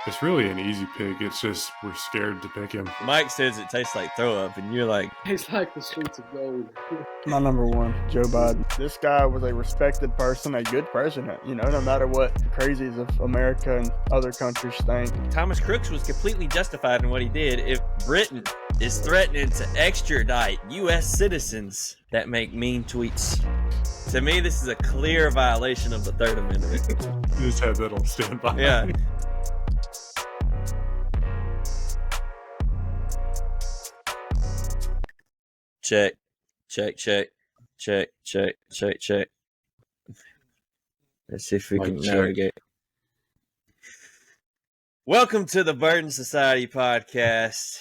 It's really an easy pick. It's just we're scared to pick him. Mike says it tastes like throw up, and you're like, Tastes like the streets of gold. My number one, Joe Biden. This guy was a respected person, a good president, no matter what the crazies of America and other countries think. Thomas Crooks was completely justified in what he did if Britain is threatening to extradite U.S. citizens that make mean tweets. To me, this is a clear violation of the Third Amendment. You just have that on standby. Yeah. Check. Let's see if we can navigate. Welcome to the Burden Society podcast.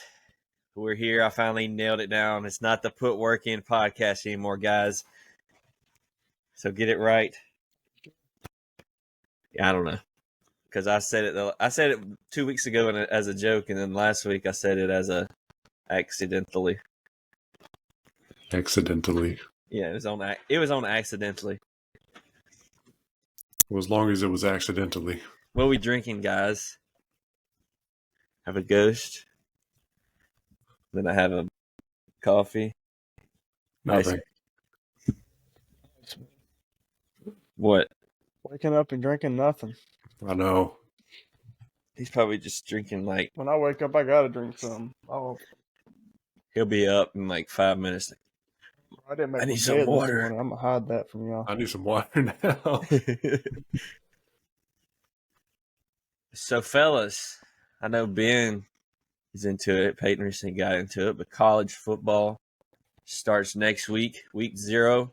We're here. I finally nailed it down. It's not the Put Work In podcast anymore, guys. So get it right. Yeah, I don't know. Because I said it 2 weeks ago as a joke, and then last week I said it as a accidentally. Accidentally. Yeah, it was on accidentally. Well, as long as it was accidentally. What are we drinking, guys? Have a Ghost. Then I have a coffee. Nothing. Nice. What? Waking up and drinking nothing. I know. He's probably just drinking like... When I wake up, I gotta drink something. He'll be up in like 5 minutes. I need some water. I'm gonna hide that from y'all. I need some water now. So, fellas, I know Ben is into it. Peyton recently got into it, but college football starts next week, week 0.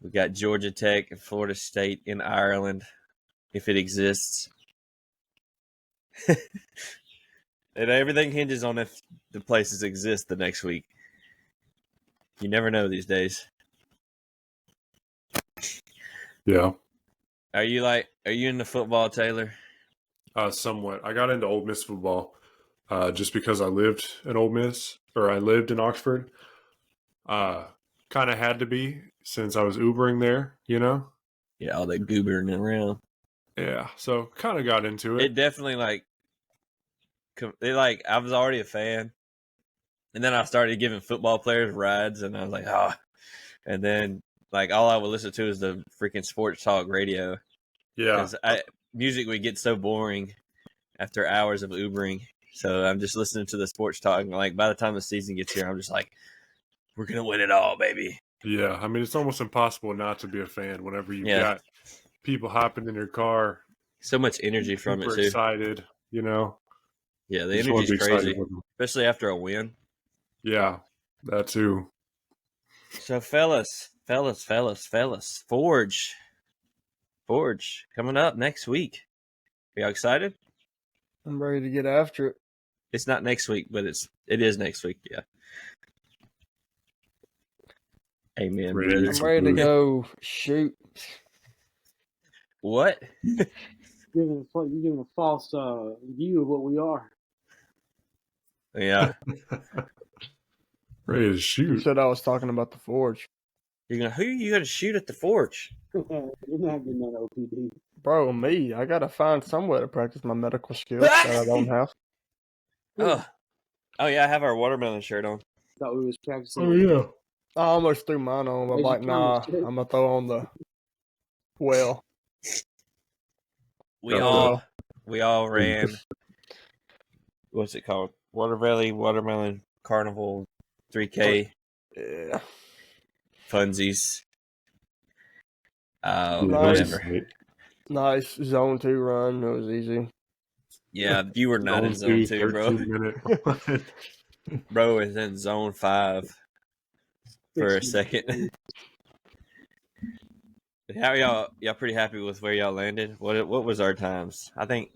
We got Georgia Tech and Florida State in Ireland, if it exists. And everything hinges on if the places exist the next week. You never know these days. Yeah. Are you into football, Taylor? Somewhat. I got into Ole Miss football just because I lived in Ole Miss, or I lived in Oxford. Kind of had to be since I was Ubering there, Yeah, all that goobering around. Yeah, so kind of got into it. It definitely I was already a fan, and then I started giving football players rides, and I was like, and then all I would listen to is the freaking sports talk radio. Yeah, music would get so boring after hours of Ubering, so I'm just listening to the sports talk. And by the time the season gets here, I'm just like, we're gonna win it all, baby. Yeah, I mean, it's almost impossible not to be a fan whenever you've got people hopping in your car. So much energy from it, too. Excited, Yeah, the energy's crazy, especially after a win. Yeah, that too. So, fellas, Forge coming up next week. Are y'all excited? I'm ready to get after it. It's not next week, but it is next week. Yeah. Amen. I'm ready to go shoot. What? You're giving a false view of what we are. Yeah. Ready to shoot. You said I was talking about the Forge. Who are you gonna shoot at the Forge? You're not getting that OPD. Bro, me. I gotta find somewhere to practice my medical skills that I don't have. Oh yeah, I have our watermelon shirt on. Thought we was practicing. Oh yeah. I almost threw mine on. I'm like, nah, I'm gonna throw on the well. We all ran. What's it called? Watermelon Carnival 3K. Yeah. Funsies. Whatever. Nice Zone 2 run. It was easy. Yeah, you were not in Zone 2, bro. Bro was in Zone 5 for a second. How y'all pretty happy with where y'all landed? What was our times? I think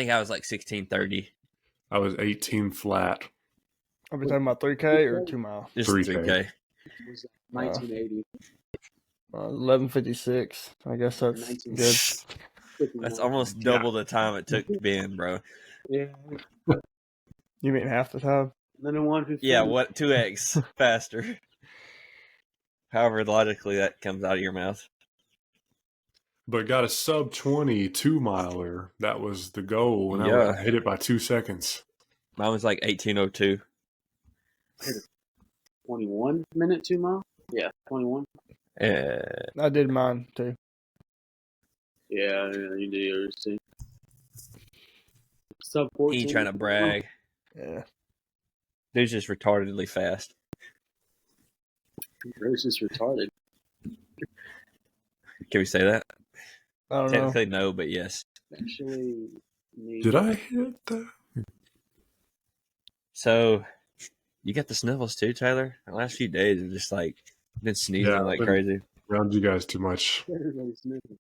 I was like 16:30. I was 18 flat. Are we talking about 3K or 2 mile? Just 3K. 3K. It was 1980. 11:56. I guess that's good. That's almost double the time it took Ben, bro. Yeah. You mean half the time? Then in 115. Yeah, 2x faster. However logically that comes out of your mouth. but got a sub 20 2-miler. That was the goal, and Yeah. I hit it by 2 seconds. Mine was like 18:02. 21-minute 2 mile. Yeah, 21. I did mine too. Yeah, you do yours too. Sub 14. He trying to brag. Yeah. Dude's just retardedly fast. It's just retarded. Can we say that? I don't know. Technically, no, but yes. Actually, Did I hit that? So, you got the sniffles too, Taylor? The last few days have just like been sneezing Yeah, like I've been crazy. around you guys too much. everybody's sniffing.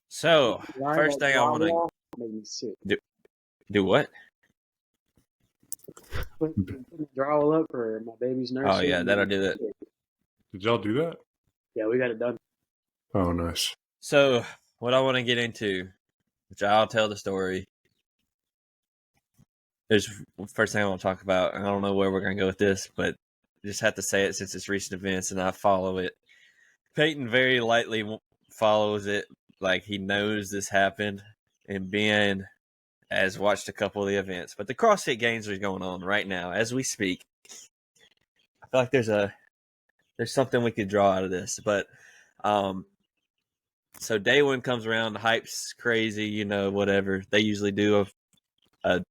So, first thing I want to make me sick. do what? Put the drawel up for my baby's nurse. Oh yeah, that'll do that. Did y'all do that? Yeah, we got it done. Oh, nice. So, what I want to get into, which I'll tell the story. There's first thing I want to talk about. I don't know where we're going to go with this, but I just have to say it since it's recent events and I follow it. Peyton very lightly follows it, like he knows this happened, and Ben has watched a couple of the events. But the CrossFit Games are going on right now as we speak. I feel like there's something we could draw out of this, but so day one comes around, the hype's crazy, whatever. They usually do a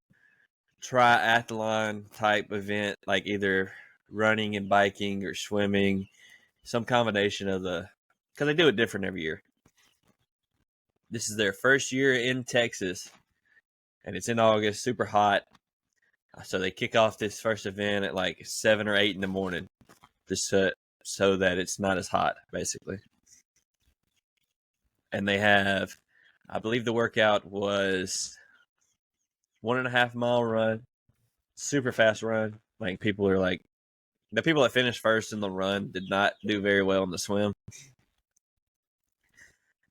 triathlon type event, like either running and biking or swimming, some combination of because they do it different every year. This is their first year in Texas, and it's in August, super hot. So they kick off this first event at like 7 or 8 in the morning, just so that it's not as hot, basically. And they have, I believe the workout was 1.5 mile run, super fast run. Like people are like, the people that finished first in the run did not do very well in the swim.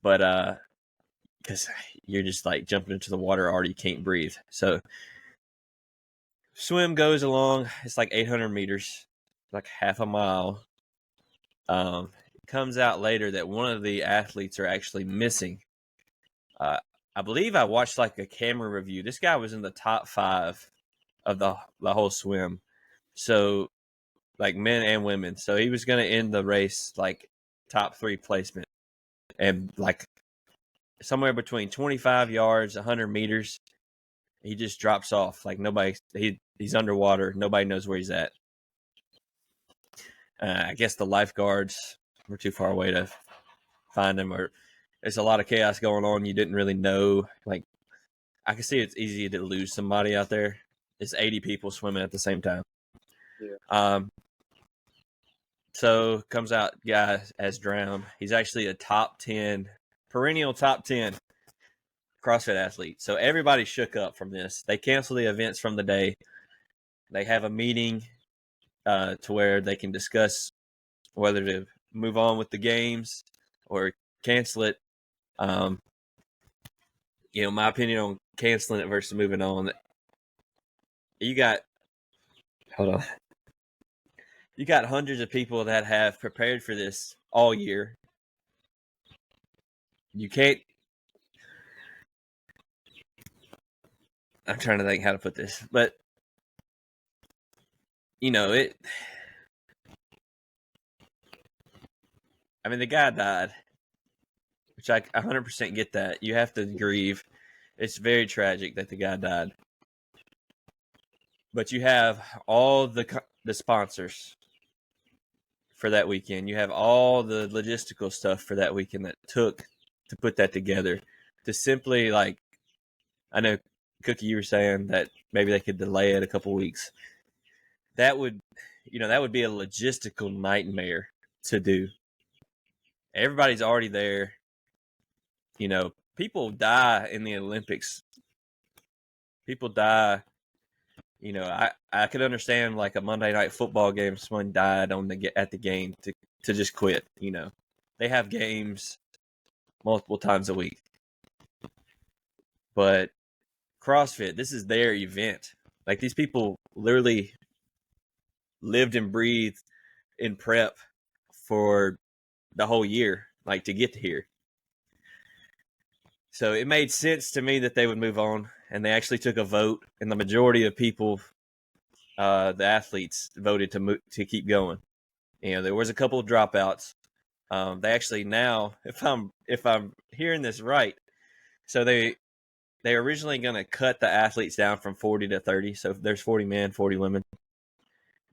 But because you're just like jumping into the water already, you can't breathe. So swim goes along. It's like 800 meters, like half a mile. It comes out later that one of the athletes are actually missing. I believe I watched like a camera review. This guy was in the top 5 of the whole swim. So like men and women. So he was going to end the race like top 3 placement. And like somewhere between 25 yards, 100 meters, he just drops off. Like he's underwater. Nobody knows where he's at. I guess the lifeguards were too far away to find him, or there's a lot of chaos going on. You didn't really know. Like, I can see it's easy to lose somebody out there. It's 80 people swimming at the same time. Yeah. So comes out guy as drowned. He's actually a perennial top 10 CrossFit athlete. So everybody shook up from this. They cancel the events from the day. They have a meeting to where they can discuss whether to move on with the games or cancel it. My opinion on canceling it versus moving on. You got hundreds of people that have prepared for this all year. You can't. I'm trying to think how to put this, but it. I mean, the guy died, which I 100% get that. You have to grieve. It's very tragic that the guy died. But you have all the sponsors for that weekend. You have all the logistical stuff for that weekend that took to put that together. To simply, like, I know, Cookie, you were saying that maybe they could delay it a couple weeks. That would be a logistical nightmare to do. Everybody's already there. People die in the Olympics. People die. I could understand like a Monday night football game. Someone died at the game to just quit. They have games multiple times a week. But CrossFit, this is their event. Like these people literally lived and breathed in prep for the whole year, like to get here. So it made sense to me that they would move on, and they actually took a vote, and the majority of people, the athletes, voted to keep going. There was a couple of dropouts. They actually now, if I'm hearing this right, so they originally going to cut the athletes down from 40 to 30. So there's 40 men, 40 women.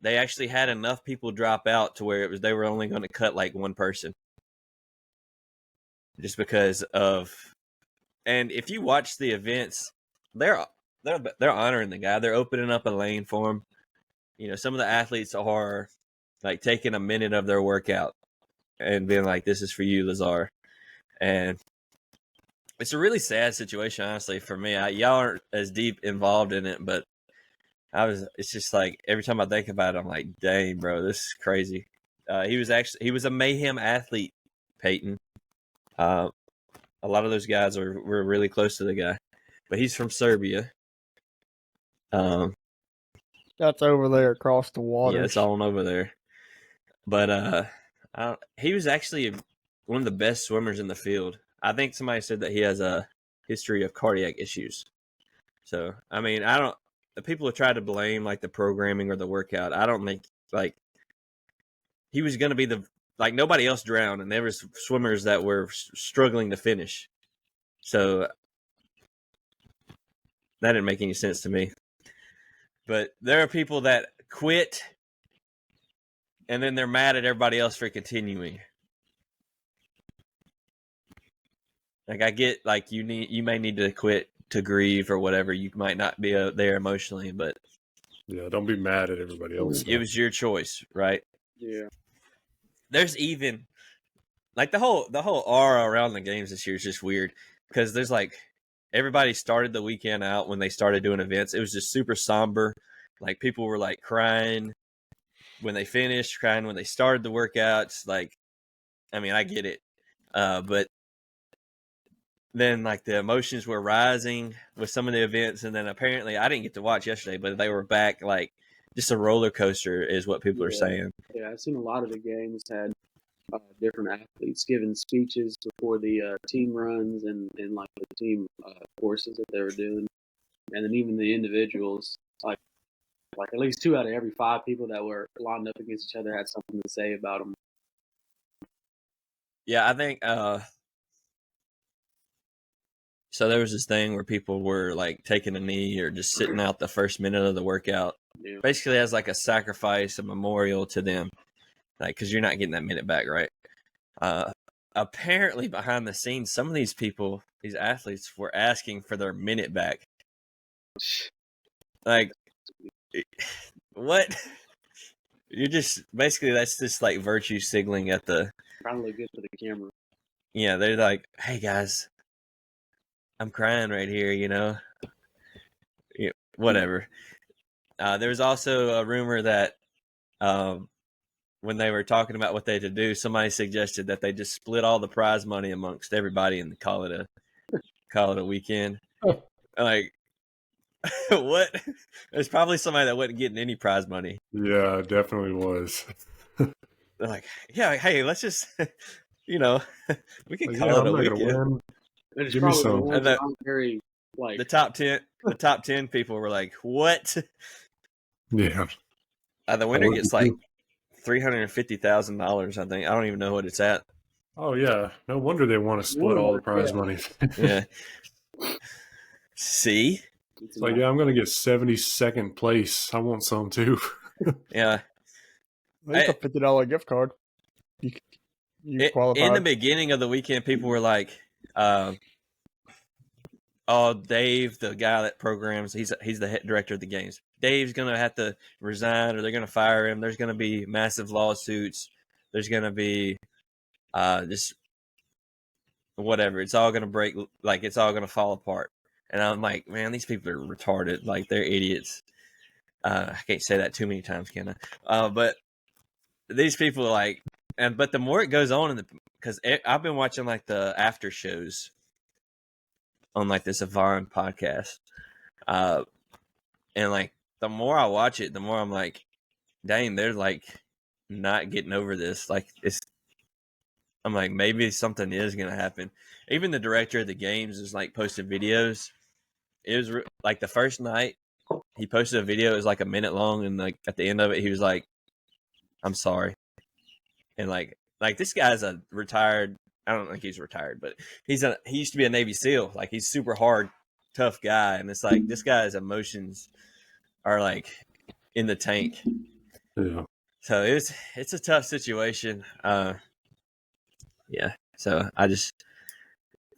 They actually had enough people drop out to where they were only going to cut like one person, just because of. And if you watch the events, they're honoring the guy. They're opening up a lane for him. Some of the athletes are like taking a minute of their workout and being like, "This is for you, Lazar." And it's a really sad situation, honestly, for me. Y'all aren't as deep involved in it, but it's just like every time I think about it, I'm like, dang, bro, this is crazy. He was a mayhem athlete, Peyton. A lot of those guys were really close to the guy, but he's from Serbia. That's over there across the water. Yeah, it's all on over there. But he was actually one of the best swimmers in the field. I think somebody said that he has a history of cardiac issues. So, I mean, the people who try to blame like the programming or the workout, I don't think like he was going to be nobody else drowned, and there was swimmers that were struggling to finish. So that didn't make any sense to me. But there are people that quit, and then they're mad at everybody else for continuing. Like, I get like you may need to quit to grieve or whatever. You might not be there emotionally, but yeah, don't be mad at everybody else. It was your choice, right? Yeah. There's even like the whole aura around the games this year is just weird because there's like everybody started the weekend out when they started doing events. It was just super somber. Like people were like crying when they finished, crying when they started the workouts. Like, I mean, I get it, but then like the emotions were rising with some of the events, and then apparently I didn't get to watch yesterday, but they were back like just a roller coaster is what people are saying. Yeah, I've seen a lot of the games had different athletes giving speeches before the team runs and like the team courses that they were doing, and then even the individuals, like at least 2 out of every 5 people that were lined up against each other had something to say about them. Yeah, I think so there was this thing where people were like taking a knee or just sitting out the first minute of the workout, basically as like a sacrifice, a memorial to them, like because you're not getting that minute back, right? Apparently, behind the scenes, some of these people, these athletes, were asking for their minute back. Like, what? You're just basically that's just like virtue signaling at the. Trying to look good for the camera. Yeah, they're like, "Hey guys, I'm crying right here," whatever. There was also a rumor that when they were talking about what they had to do, somebody suggested that they just split all the prize money amongst everybody and call it a weekend. Like, what? There's probably somebody that wasn't getting any prize money. Yeah, it definitely was. They're like, yeah, hey, let's just, we can call it a weekend. Give me some. Very, like, the top 10 people were like, what? Yeah. The winner gets like $350,000, I think. I don't even know what it's at. Oh yeah, no wonder they want to split all the prize money. Yeah. See? It's like, yeah, I'm gonna get 72nd place. I want some too. Yeah. It's a $50 gift card. You qualify. In the beginning of the weekend, people were like, "Oh, Dave, the guy that programs, he's the head director of the games. Dave's gonna have to resign, or they're gonna fire him. There's gonna be massive lawsuits. There's gonna be just whatever. It's all gonna break. Like it's all gonna fall apart." And I'm like, man, these people are retarded. Like they're idiots. I can't say that too many times, can I? But these people are like, but the more it goes on, because I've been watching like the after shows on like this Avon podcast, and like the more I watch it, the more I'm like, dang, they're like not getting over this. Like I'm like, maybe something is gonna happen. Even the director of the games is like posting videos. It was like the first night he posted a video. It was like a minute long, and like at the end of it, he was like, "I'm sorry." And like this guy's a retired. I don't think he's retired, but he used to be a Navy SEAL. Like he's super hard, tough guy, and it's like this guy's emotions are like in the tank. Yeah. So it's a tough situation. Yeah. So I just,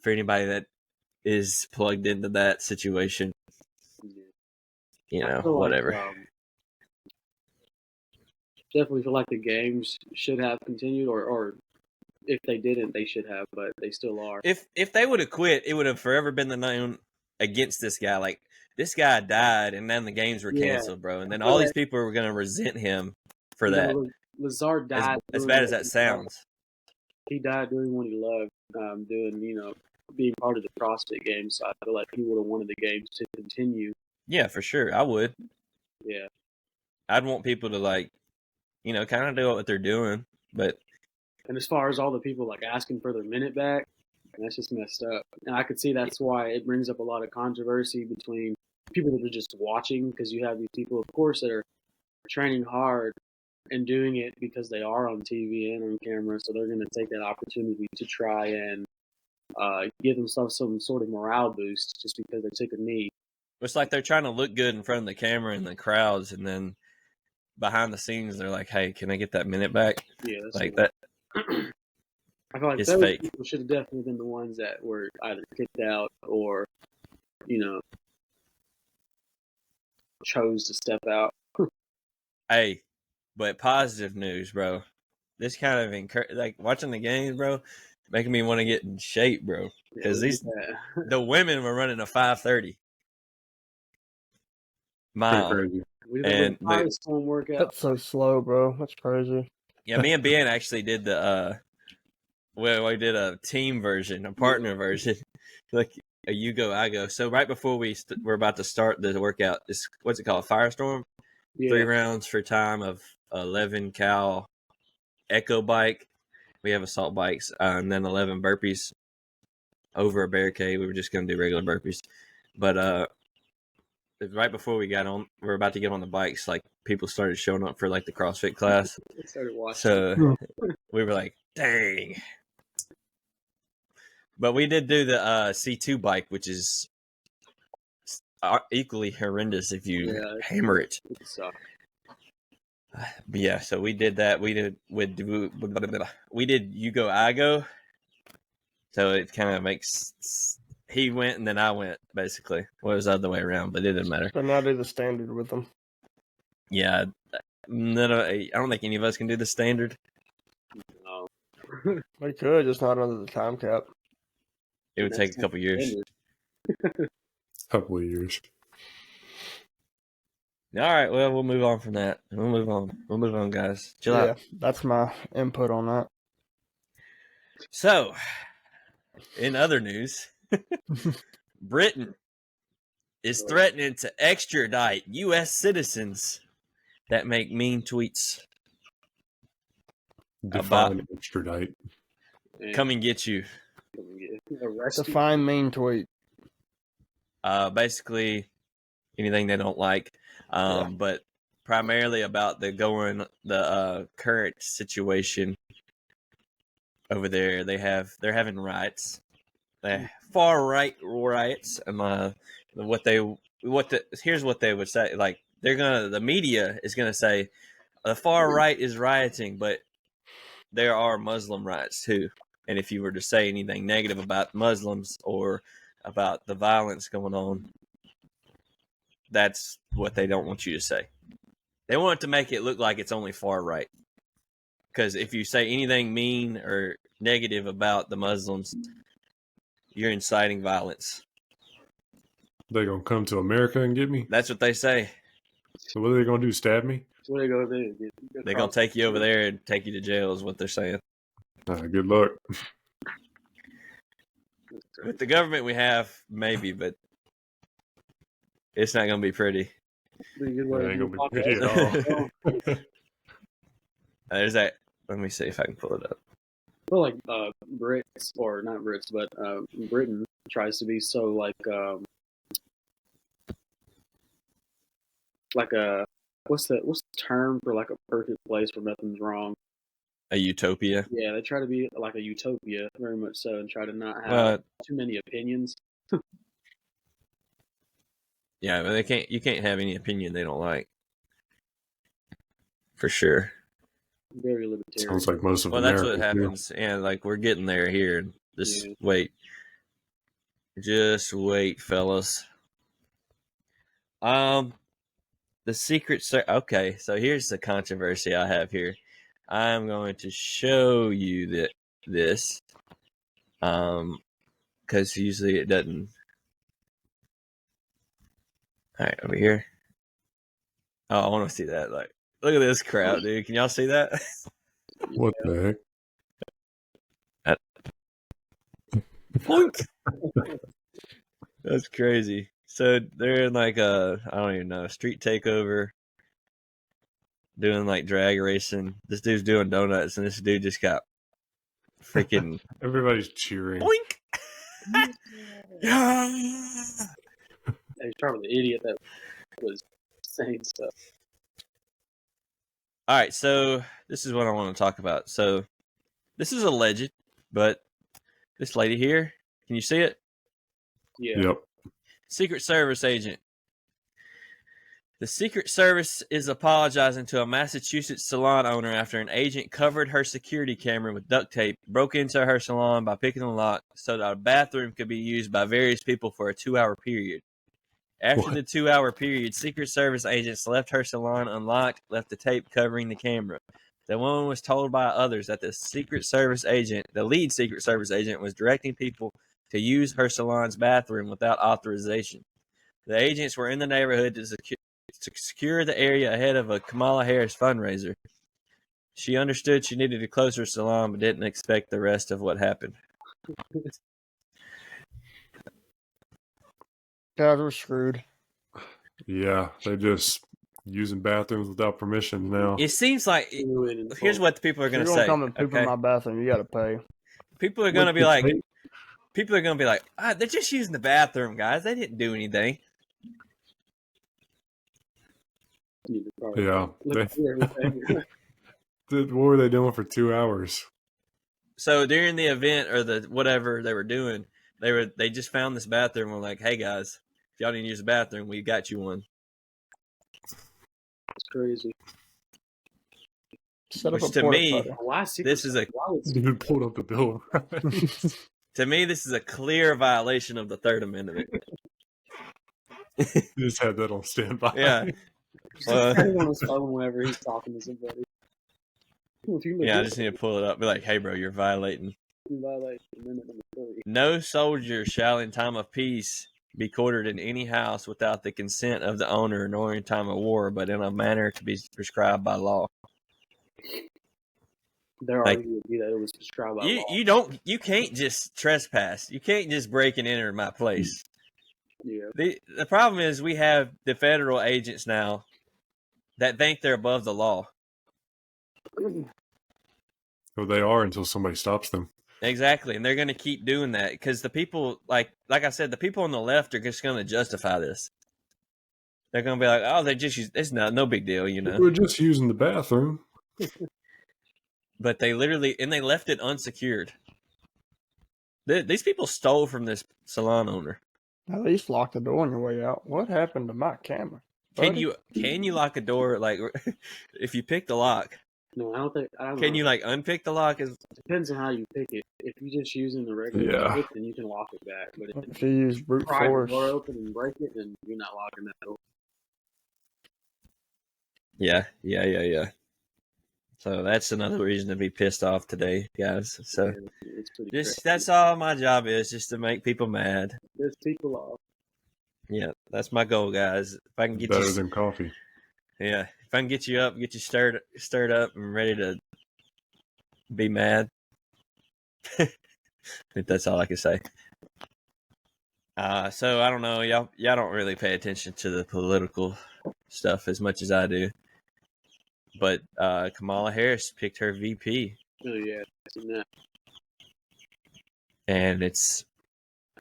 for anybody that is plugged into that situation, you know, whatever. Definitely feel like the games should have continued, or if they didn't, they should have, but they still are. If they would have quit, it would have forever been the known against this guy. Like this guy died, and then the games were canceled, bro. And then all these people were gonna resent him for that. Lazard died. As bad as that sounds, he died doing what he loved, doing being part of the CrossFit Games. So I feel like he would have wanted the games to continue. Yeah, for sure, I would. Yeah, I'd want people to like, kind of do what they're doing, but. And as far as all the people like asking for their minute back, that's just messed up. And I could see that's why it brings up a lot of controversy between people that are just watching, because you have these people, of course, that are training hard and doing it because they are on TV and on camera, so they're going to take that opportunity to try and give themselves some sort of morale boost just because they took a knee. It's like they're trying to look good in front of the camera and the crowds, and then behind the scenes, they're like, "Hey, can I get that minute back?" Yeah, that's like that. I feel like it's those fake. people should have definitely been the ones that were either kicked out or, chose to step out. Hey, but positive news, bro. This kind of like watching the games, bro, making me want to get in shape, bro. Because the women were running a 5:30 mile. And workout. That's so slow, bro. That's crazy. Yeah, me and Ben actually did we did a team version, a partner version, like a you go, I go. So right before we're about to start the workout, what's it called, Firestorm? Yeah. 3 rounds for time of 11 cal echo bike. We have assault bikes, and then 11 burpees over a barricade. We were just going to do regular burpees, but right before we're about to get on the bikes, like people started showing up for like the CrossFit class. Started watching. So we were like, dang. But we did do the C2 bike, which is equally horrendous if you hammer it. But yeah, so we did that. We did you go, I go. So it kind of makes he went and then I went, basically. Well, it was the other way around, but it didn't matter. So now do the standard with them. Yeah, I don't think any of us can do the standard. No. We could, just not under the time cap. It would take a couple years. Couple of years. All right, well, we'll move on from that. We'll move on, guys. Chill out. That's my input on that. So, in other news, Britain is threatening to extradite U.S. citizens that make mean tweets. Define extradite. Come and get you. Define mean tweet. Basically, anything they don't like, but primarily about the current situation over there. They're having riots, far right riots, and here's what they would say. Like the media is gonna say the far right is rioting, but there are Muslim riots too. And if you were to say anything negative about Muslims or about the violence going on, that's what they don't want you to say. They want to make it look like it's only far right. Because if you say anything mean or negative about the Muslims, you're inciting violence. They gonna come to America and get me? That's what they say. So what are they gonna do? Stab me? What are they gonna do? They're gonna take you over there and take you to jail, is what they're saying. Good luck. With the government we have, maybe, but it's not gonna be pretty. It ain't gonna be pretty at all. There's that. Let me see if I can pull it up. feel like Brits, or not Brits, but Britain tries to be so like a what's the term for like a perfect place where nothing's wrong? A utopia. Yeah, they try to be like a utopia, very much so, and try to not have Well, too many opinions. yeah, but you can't have any opinion they don't like. For sure. Very libertarian. Sounds like most of Well, that's America. what happens. And like we're getting there here. Just Yeah. wait. Just wait, fellas. The Secret Service. Okay, so here's the controversy I have here. I'm going to show you this, because usually it doesn't. All right, over here. Oh, I want to see that. Like, look at this crowd, dude. Can y'all see that? What the heck? Plunk. That's crazy. So they're in like I don't even know, street takeover, doing like drag racing. This dude's doing donuts, and this dude just got freaking Everybody's cheering. boink. Yeah. He's probably the idiot that was saying stuff. All right, so this is what I want to talk about. So this is alleged, but this lady here, can you see it? Yeah. Yep. Secret Service agent. The Secret Service is apologizing to a Massachusetts salon owner after an agent covered her security camera with duct tape, broke into her salon by picking the lock so that a bathroom could be used by various people for a 2-hour period. After What? the 2-hour period, Secret Service agents left her salon unlocked, left the tape covering the camera. The woman was told by others that the lead Secret Service agent, was directing people to use her salon's bathroom without authorization. The agents were in the neighborhood to secure the area ahead of a Kamala Harris fundraiser. She understood she needed to close her salon, but didn't expect the rest of what happened. Guys, we're screwed. Yeah, they're just using bathrooms without permission now. It seems like here's what the people are If going you're to gonna say. come and poop Okay? in my bathroom, you gotta pay. People are going to What be the like, tape? they're just using the bathroom, guys. They didn't do anything. Yeah. Look through everything. What were they doing for 2 hours? So during the event or the whatever they were doing, they just found this bathroom and were like, hey guys, if y'all didn't use the bathroom, we got you one. It's crazy. Set up Which a to porta me, potty. Why Secret this is a Why would Dude pulled up the bill. to me this is a clear violation of the Third Amendment. You just had that on standby. Yeah. on his phone whenever he's talking to somebody? If you Yeah, I just need to pull it up. Be like, hey bro, you're violating. violate amendment number 3. No soldier shall in time of peace be quartered in any house without the consent of the owner, nor in time of war, but in a manner to be prescribed by law. Their Like, argument would be that it was prescribed by law. You can't just trespass. You can't just break and enter my place. Yeah. The problem is we have the federal agents now that think they're above the law. Well, they are until somebody stops them. Exactly, and they're going to keep doing that because the people, like I said, the people on the left are just going to justify this. They're going to be like, "Oh, they just use it's no big deal, you know." We're just using the bathroom. But they left it unsecured. These people stole from this salon owner. At least lock the door on your way out. What happened to my camera? Can buddy? you lock a door like if you pick the lock? No, I don't think. I don't Can know. you like unpick the lock? It depends on how you pick it. If you're just using the regular Yeah. pick, then you can lock it back. But If you use brute pry the force, door open and break it, then you're not locking that door. Yeah. So that's another reason to be pissed off today, guys. So And it's pretty crazy. that's all my job is, just to make people mad. There's people off. Yeah, that's my goal, guys. If I can get Better you, than coffee. yeah, if I can get you up, get you stirred up, and ready to be mad. I think that's all I can say. So I don't know, y'all don't really pay attention to the political stuff as much as I do. But Kamala Harris picked her VP. Oh yeah, I've seen that. and it's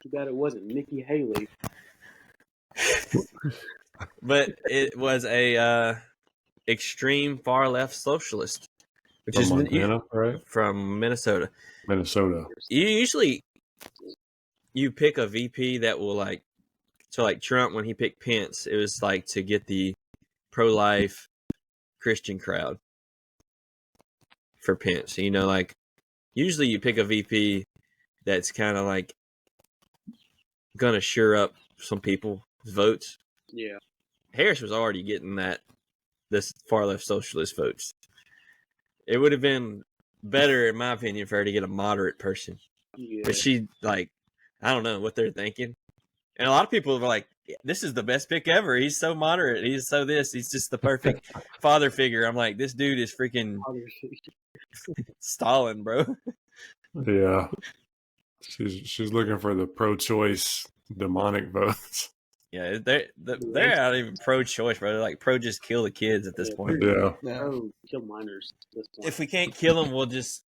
Too bad it wasn't Nikki Haley. but it was a extreme far left socialist, which From is Montana, right? from Minnesota. Minnesota. Usually, you pick a VP that will like Trump when he picked Pence. It was like to get the pro-life Christian crowd for Pence. You know, like usually you pick a VP that's kind of like gonna sure up some people's votes. Yeah. Harris was already getting this far left socialist votes. It would have been better, in my opinion, for her to get a moderate person. Yeah. But she, like, I don't know what they're thinking. And a lot of people were like, this is the best pick ever. He's so moderate. He's so this. He's just the perfect father figure. I'm like, this dude is freaking Stalin, bro. Yeah. She's looking for the pro-choice demonic votes. Yeah, they're not even pro-choice, bro. They're like pro just kill the kids at this point. Yeah. Oh, kill minors at this point. If we can't kill them, we'll just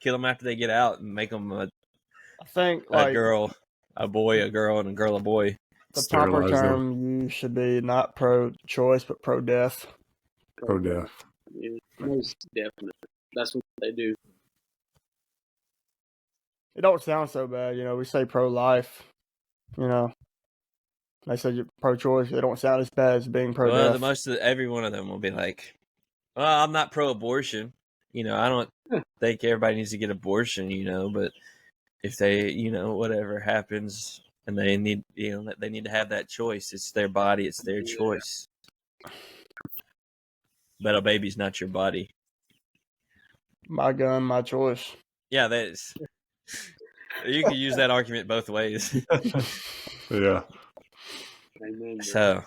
kill them after they get out and make them I think a girl, a boy, a girl, and a girl, a boy. the proper Sterilize term you should be not pro-choice but pro-death. Pro-death. Yeah, most definitely. That's what they do. It don't sound so bad, you know. We say pro-life, you know. They say you're pro-choice. It don't sound as bad as being pro-death. Well, every one of them will be like, well, I'm not pro-abortion. You know, I don't think everybody needs to get abortion, you know, but if they, you know, whatever happens and they need, you know, they need to have that choice. It's their body. It's their choice. But a baby's not your body. My gun, my choice. Yeah, that's. You can use that argument both ways. Yeah. Amen. So,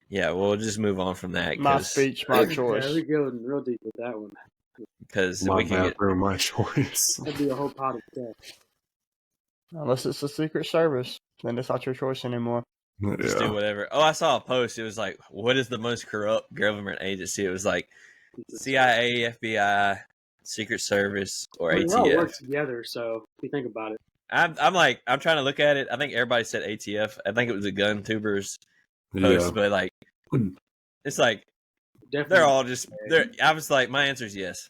yeah, we'll just move on from that. My speech, my Yeah, choice. we go real deep with that one. Because My we can get. bathroom, my choice. That'd be a whole pot of stuff. Unless it's the Secret Service, then it's not your choice anymore. Just do Yeah. whatever. Oh, I saw a post. It was like, what is the most corrupt government agency? It was like CIA, FBI, Secret Service, or They all work ATF. together, so if you think about it. I'm trying to look at it. I think everybody said ATF. I think it was a gun tubers post, Yeah. but like, it's like Definitely. they're all just. I was like, my answer is yes,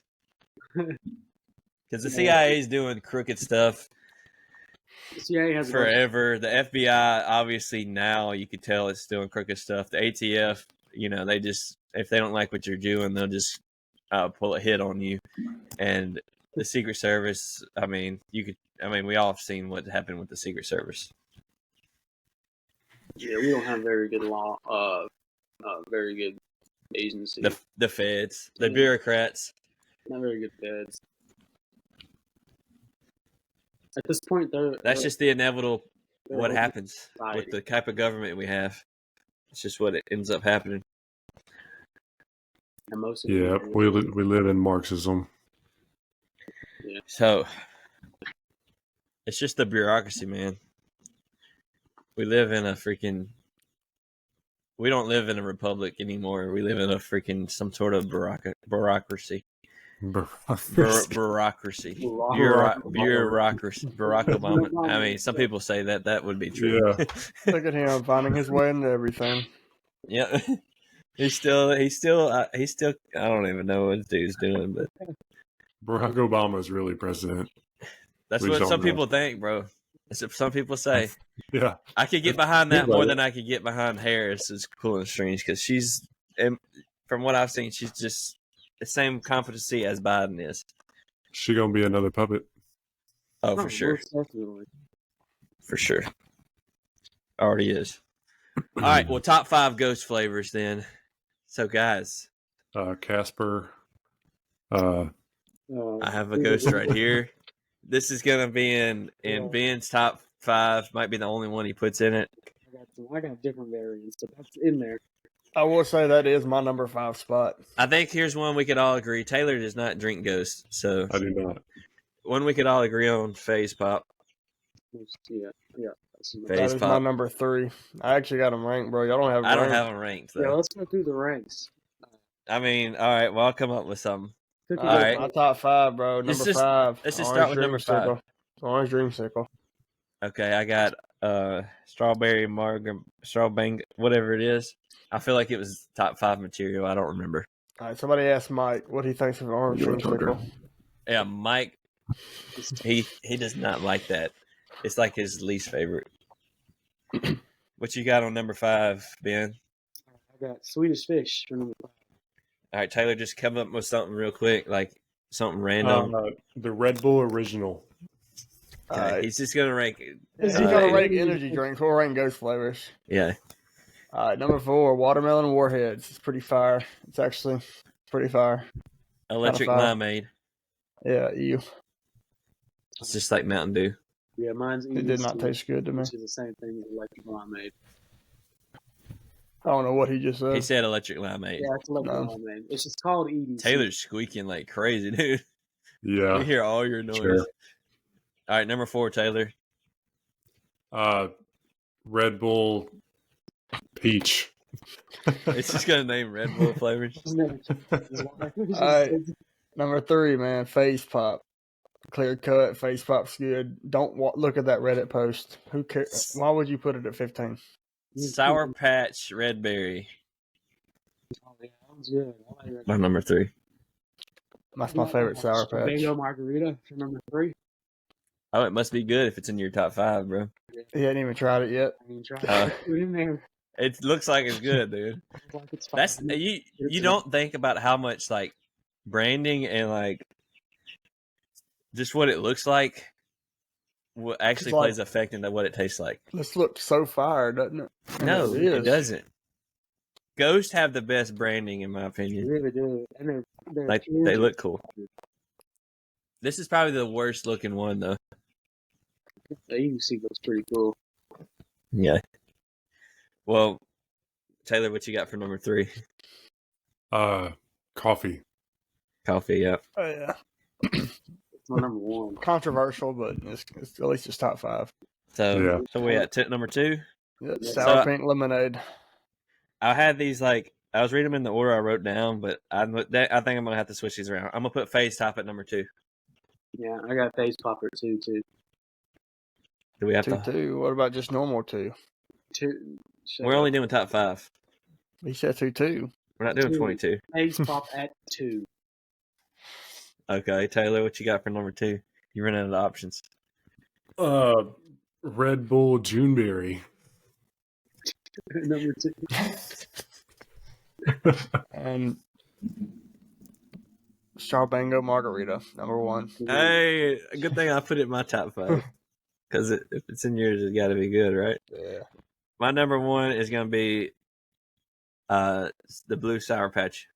because the CIA is doing crooked stuff The CIA has a forever. The FBI, obviously, now you could tell it's doing crooked stuff. The ATF, you know, they just, if they don't like what you're doing, they'll just pull a hit on you. And the Secret Service, I mean, we all have seen what happened with the Secret Service. Yeah, we don't have very good law. Very good agency. The feds, the Yeah. bureaucrats. Not very good feds. At this point, That's just the inevitable what they're happens society. with the type of government we have. It's just what it ends up happening. And most of Yeah. them- We live in Marxism. So it's just the bureaucracy, man. We live in a freaking. We don't live in a republic anymore. We live in a freaking some sort of bureaucracy. Bureaucracy. Bureaucracy. Barack Obama. I mean, some people say that would be true. Yeah. Look at him finding his way into everything. Yeah. He's still. I don't even know what this dude's doing, but Barack Obama is really president. that's We what don't some know. people think, bro. That's what some people say. Yeah. I could get behind that Think about more it. than I could get behind Harris. Is pulling strings because she's, and from what I've seen, she's just the same competency as Biden is. She gonna be another puppet. Oh, for sure, most definitely. for sure. Already is. All right, well, top 5 ghost flavors then. So, guys, Casper. I have a ghost right here. This is gonna be in Ben's top 5. Might be the only one he puts in it. I got different variants, so that's in there. I will say that is my number 5 spot. I think here's one we could all agree. Taylor does not drink Ghost, so I do not. one we could all agree on. Phase Pop. Yeah. That's in Phase there. That is Pop. my number 3. I actually got them ranked, bro. Y'all don't have them I don't ranked. have them ranked Yeah, though. let's go through the ranks. I mean, all right. Well, I'll come up with something. Cookie All dough right. My top 5, bro. Let's Number just- 5. let's just Orange start with number 5. Dreamsicle. Orange Dreamsicle. Okay, I got strawberry strawbang, whatever it is. I feel like it was top 5 material. I don't remember. All right, somebody asked Mike what he thinks of Orange You're a Dreamsicle. Yeah, Mike. He does not like that. It's like his least favorite. What you got on number 5, Ben? I got Swedish Fish for number 5. All right, Taylor, just come up with something real quick, like something random. The Red Bull Original. Okay, All right. he's just gonna rank it. He's Uh, gonna it- rank energy drinks. We'll rank ghost flavors. Yeah. All right, number 4, Watermelon Warheads. It's pretty fire. It's actually pretty fire. Electric Kinda fire. limeade. Yeah, you. It's just like Mountain Dew. Yeah, mine's It did not taste good to me. Which is the same thing as electric limeade. I don't know what he just said. He said electric limeade. Yeah, it's electric No. limeade. It's just called EDC. Taylor's squeaking like crazy, dude. You Yeah. hear all your noise. Sure. All right, number 4, Taylor. Red Bull Peach. It's just gonna name Red Bull flavors. Alright. Number 3, man, Face Pop. Clear cut, Face Pop's good. Don't look at that Reddit post. Who cares? Why would you put it at 15? Sour Patch Red Berry. Oh, yeah, that was good. I like that. My number 3. That's my favorite Sour Patch. Mango margarita for number 3. Oh, it must be good if it's in your top 5, bro. He hadn't even tried it yet. I mean, try Uh, to put it in there. It looks like it's good, dude. Like it's fine. That's you don't think about how much like branding and like just what it looks like what actually It's like- plays effect into what it tastes like. This looks so fire, doesn't it? And No, it it is. doesn't. Ghost have the best branding in my They opinion. really do. And they're Like cans they are- look cool. This is probably the worst looking one though. The EDC looks pretty cool. Yeah. Well, Taylor, what you got for number 3? Coffee. Coffee, yeah. Oh, yeah. It's my number 1. Controversial, but it's at least it's top 5. So, Yeah. so we at number 2. Yeah, Yeah. Sour So- Pink Lemonade. I had these like I was reading them in the order I wrote down, but I think I'm gonna have to switch these around. I'm gonna put Face Top at number 2. Yeah, I got Face Popper 2 too. Do we have 2 to? 2. What about just normal 2? We're only doing top 5. He said 2 2. We're not doing 2. 22. Face Pop at 2. Okay, Taylor, what you got for number 2? You ran out of options. Red Bull Juneberry. number 2. And Strawbango Margarita, number 1. Hey, a good thing I put it in my top 5. Because if it's in yours, it's got to be good, right? Yeah. My number 1 is gonna be the Blue Sour Patch.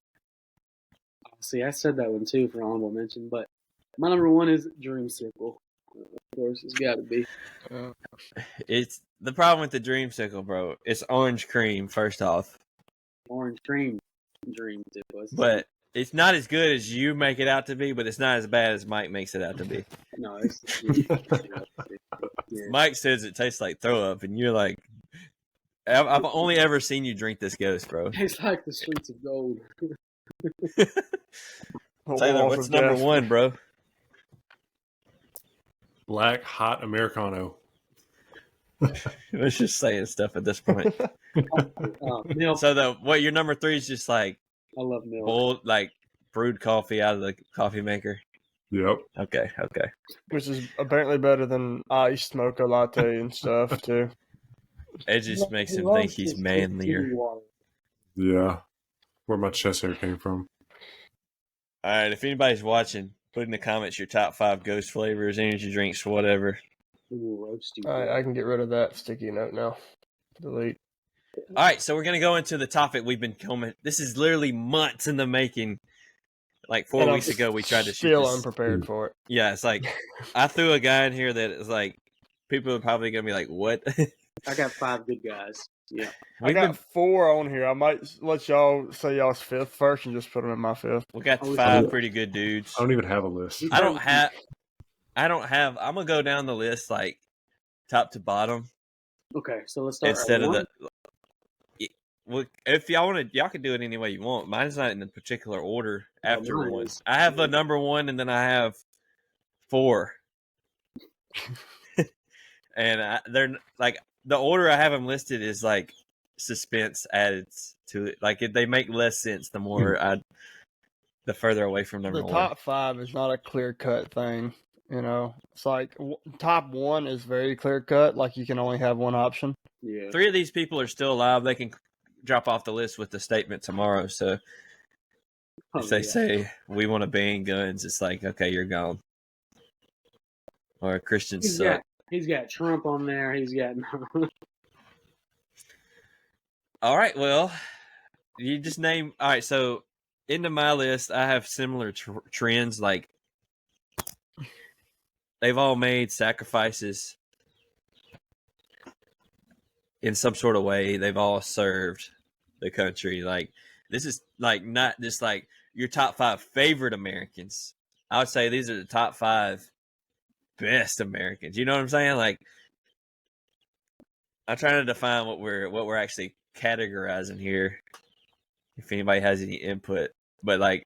See, I said that one too for honorable mention, but my number 1 is Dreamsicle. Of course, it's got to be. It's the problem with the Dreamsicle, bro. It's orange cream, first off. Orange cream Dreamsicle. But it's not as good as you make it out to be, but it's not as bad as Mike makes it out to be. No, it's yeah. Mike says it tastes like throw up, and you're like, I've only ever seen you drink this Ghost, bro. It's like the streets of gold. Taylor, what's number 1, bro? Black Hot Americano. Let's just saying stuff at this point. Milk. So what your number 3 is just like I love milk. bold, like brewed coffee out of the coffee maker. Yep. Okay. Which is apparently better than iced mocha latte and stuff, too. It just makes He him loves think he's his manlier. kiwi water. Yeah. Where my chest hair came from. All right, if anybody's watching, put in the comments your top 5 Ghost flavors, energy drinks, whatever. Ooh, roasty. All right, I can get rid of that sticky note now. Delete. All right, so we're gonna go into the topic we've been coming. This is literally months in the making. Like 4 And I'm weeks ago, we tried to shoot Still this. unprepared for it. Yeah, it's like I threw a guy in here that is like people are probably gonna be like, "What?" I got 5 good guys. Yeah. I We've got been, 4 on here. I might let y'all say y'all's 5th first and just put them in my 5th. we got Oh, 5 pretty good dudes. I don't even have a list. I don't have. I'm gonna go down the list like top to bottom Okay, so let's start. instead at of one. the. Well, if y'all want to, y'all can do it any way you want. Mine's not in a particular order after mine one. is. I have a number 1, and then I have 4. And they're like, the order I have them listed is like suspense added to it. Like they make less sense the further away from number The 1. top 5 is not a clear cut thing. It's like top 1 is very clear cut. Like you can only have one option. Yeah. 3 of these people are still alive. They can drop off the list with the statement tomorrow. So if they say we want to ban guns, it's like, okay, you're gone. Or Christians suck. He's got Trump on there. He's got. All right, well, you just name. All right, so into my list, I have similar trends. Like they've all made sacrifices in some sort of way. They've all served the country. Like this is like not just like your top 5 favorite Americans. I would say these are the top 5 best Americans. You know what I'm saying? Like I'm trying to define what we're actually categorizing here. If anybody has any input, but like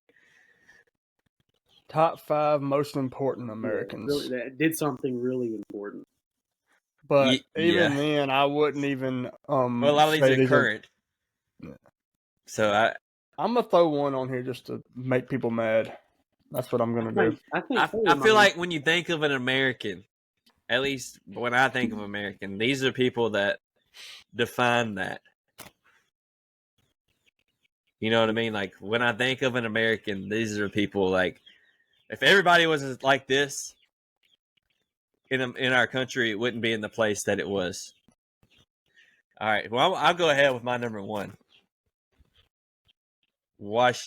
top 5 most important Americans. Really, that did something really important. But even then, I wouldn't even. Well, a lot of these are current. So I'm gonna throw one on here just to make people mad. That's what I'm gonna do. I feel like when you think of an American, at least when I think of American, these are people that define that. You know what I mean? Like when I think of an American, these are people like, if everybody was like this in our country, it wouldn't be in the place that it was. All right. Well, I'll go ahead with my number 1.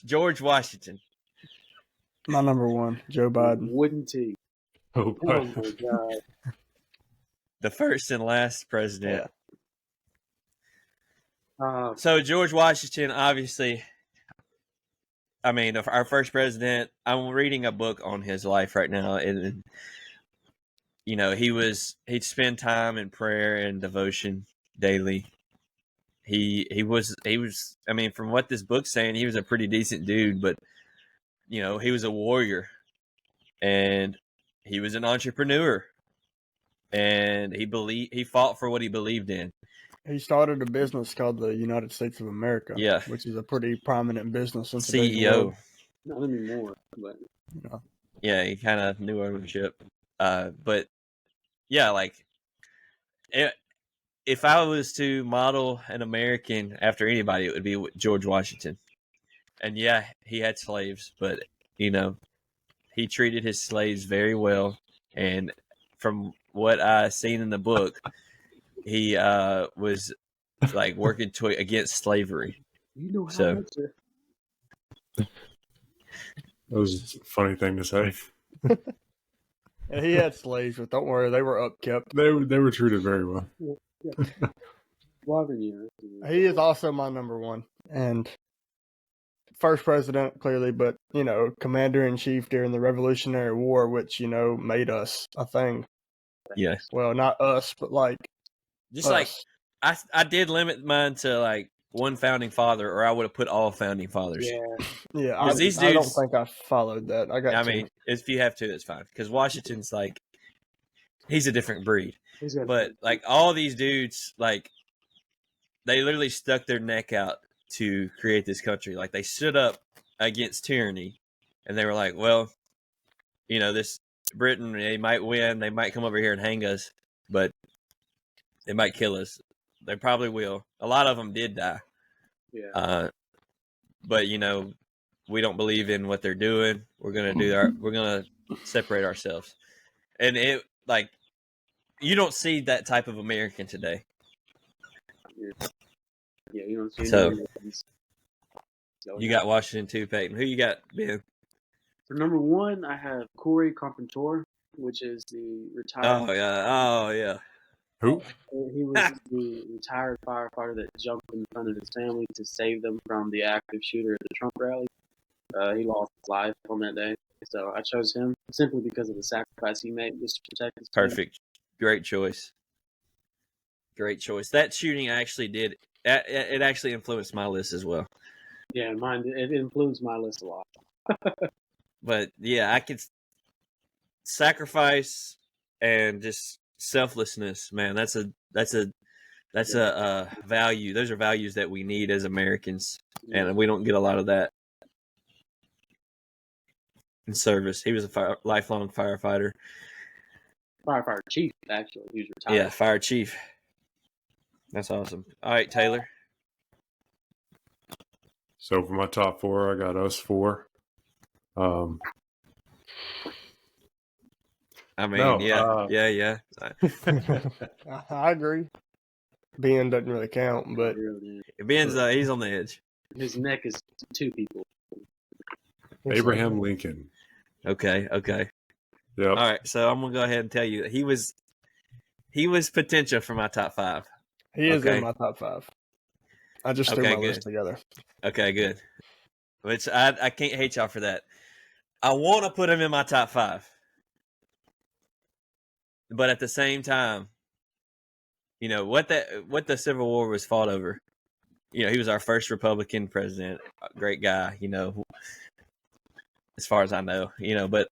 George Washington. My number 1, Joe Biden. Wouldn't he? Oh my God. The first and last president. Yeah. So George Washington, obviously, I mean, our first president. I'm reading a book on his life right now, and he'd spend time in prayer and devotion daily. He was. I mean, from what this book's saying, he was a pretty decent dude, but he was a warrior, and he was an entrepreneur, and he fought for what he believed in. He started a business called the United States of America, which is a pretty prominent business. In CEO. Not anymore, but yeah, he kind of knew ownership. But yeah, like if I was to model an American after anybody, it would be George Washington. And yeah, he had slaves, but he treated his slaves very well. And from what I seen in the book, he was like working against slavery. That was a funny thing to say. Yeah, he had slaves, but don't worry, they were upkept. They were treated very well. He is also my number 1 and first president, clearly, but commander in chief during the Revolutionary War, which made us a thing. Yes. Well, not us, but like just us. Like I did limit mine to like one founding father, or I would have put all founding fathers. Yeah. I don't think I followed that. I mean, if you have to, that's fine. Because Washington's like, he's a different breed. But like all these dudes, like they literally stuck their neck out to create this country. Like they stood up against tyranny, and they were like, well, this Britain, they might win, they might come over here and hang us, but they might kill us. They probably will. A lot of them did die. Yeah. But we don't believe in what they're doing. We're gonna we're gonna separate ourselves. And it like you don't see that type of American today. Yeah, you don't see. So you got Washington too, Peyton. Who you got, Ben? For number 1, I have Corey Carpenter, which is the retired. Oh yeah. Who? He was the retired firefighter that jumped in front of his family to save them from the active shooter at the Trump rally. He lost his life on that day. So I chose him simply because of the sacrifice he made just to protect his family. Perfect. Great choice. That shooting actually did It actually influenced my list as well. Yeah, mine. It influenced my list a lot. But yeah, I could sacrifice and just selflessness, man. That's a value. Those are values that we need as Americans, and we don't get a lot of that in service. He was a lifelong firefighter. Firefighter chief, actually. He was retired. Yeah, fire chief. That's awesome. All right, Taylor. So for my top 4, I got us 4. I mean, No, yeah. I agree. Ben doesn't really count, but Ben's he's on the edge. His neck is 2 people. Abraham Lincoln. Okay. Yep. All right, so I'm gonna go ahead and tell you that he was potential for my top 5. he is Okay. in my top 5. I just threw Okay, my good. list together. Okay, good. Which I can't hate y'all for that. I want to put him in my top 5, but at the same time, you know what the Civil War was fought over. You know, he was our first Republican president. Great guy, you know, as far as I know, you know, but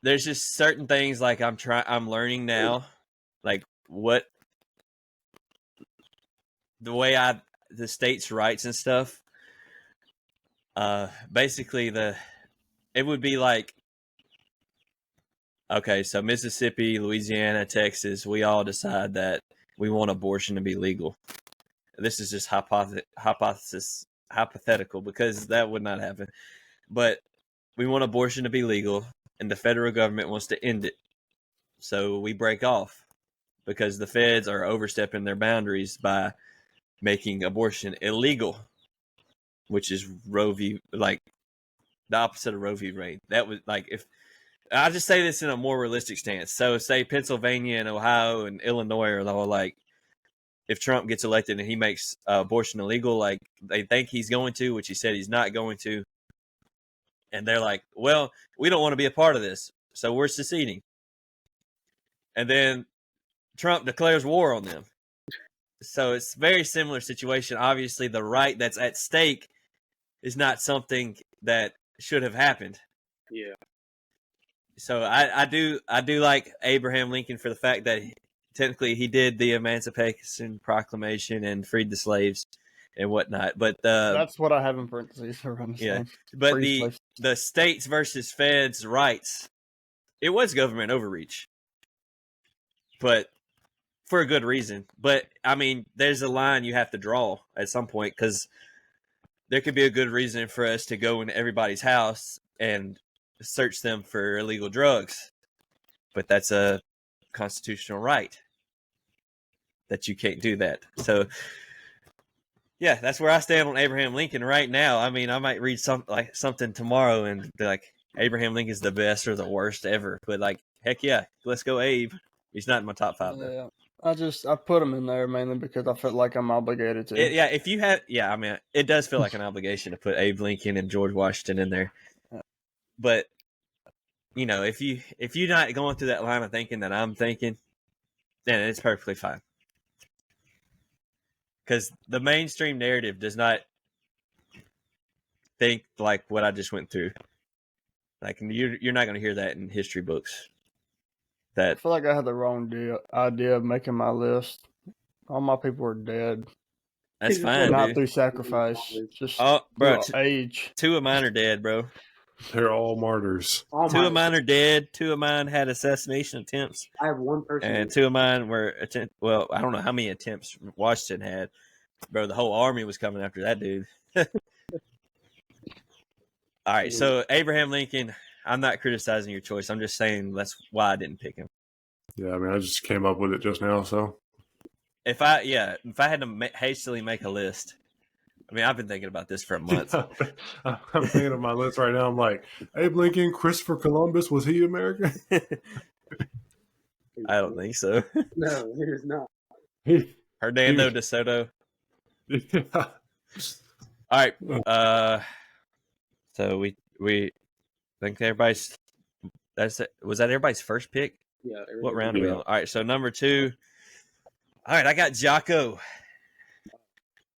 there's just certain things like I'm learning now, like what the way the states' rights and stuff. Basically it would be like, okay, so Mississippi, Louisiana, Texas, we all decide that we want abortion to be legal. This is just hypothetical because that would not happen. But we want abortion to be legal, and the federal government wants to end it. So we break off because the feds are overstepping their boundaries by making abortion illegal, which is Roe v. like the opposite of Roe v. Wade. That was like, if I just say this in a more realistic stance. So say Pennsylvania and Ohio and Illinois are all like, if Trump gets elected and he makes abortion illegal, like they think he's going to, which he said he's not going to. And they're like, well, we don't want to be a part of this, so we're seceding. And then Trump declares war on them. So it's a very similar situation. Obviously, the right that's at stake is not something that should have happened. Yeah. So I do like Abraham Lincoln for the fact that technically he did the Emancipation Proclamation and freed the slaves and whatnot. But That's what I have in parentheses around this yeah, one. but Free slaves. the states versus feds rights, it was government overreach, but for a good reason. But I mean, there's a line you have to draw at some point, because there could be a good reason for us to go into everybody's house and search them for illegal drugs, but that's a constitutional right that you can't do that. So yeah, that's where I stand on Abraham Lincoln right now. I mean, I might read something tomorrow and be like, Abraham Lincoln's the best or the worst ever, but like, heck yeah, let's go Abe. He's not in my top 5 though. Yeah, I put him in there mainly because I felt like I'm obligated to. I mean, it does feel like an obligation to put Abe Lincoln and George Washington in there. But you know, if you're not going through that line of thinking that I'm thinking, then it's perfectly fine. Because the mainstream narrative does not think like what I just went through. Like, you're not going to hear that in history books. I feel like I had the wrong idea of making my list. All my people are dead. That's fine, not dude. through sacrifice. Just bro, age. 2 of mine are dead, bro. They're all martyrs. 2 of mine are dead. 2 of mine had assassination attempts. I have one person. And 2 of mine were well, I don't know how many attempts Washington had. Bro, the whole army was coming after that dude. All right, so Abraham Lincoln, I'm not criticizing your choice. I'm just saying that's why I didn't pick him. Yeah, I mean, I just came up with it just now, so. If I had to hastily make a list, I mean, I've been thinking about this for a month. I'm thinking of my list right now. I'm like, Abe Lincoln, Christopher Columbus, was he American? I don't think so. No, he is not. Hernando de Soto. Yeah. All right. So we think everybody's. Was that everybody's first pick? Yeah. What round are we on? All right. So number 2. All right, I got Jocko.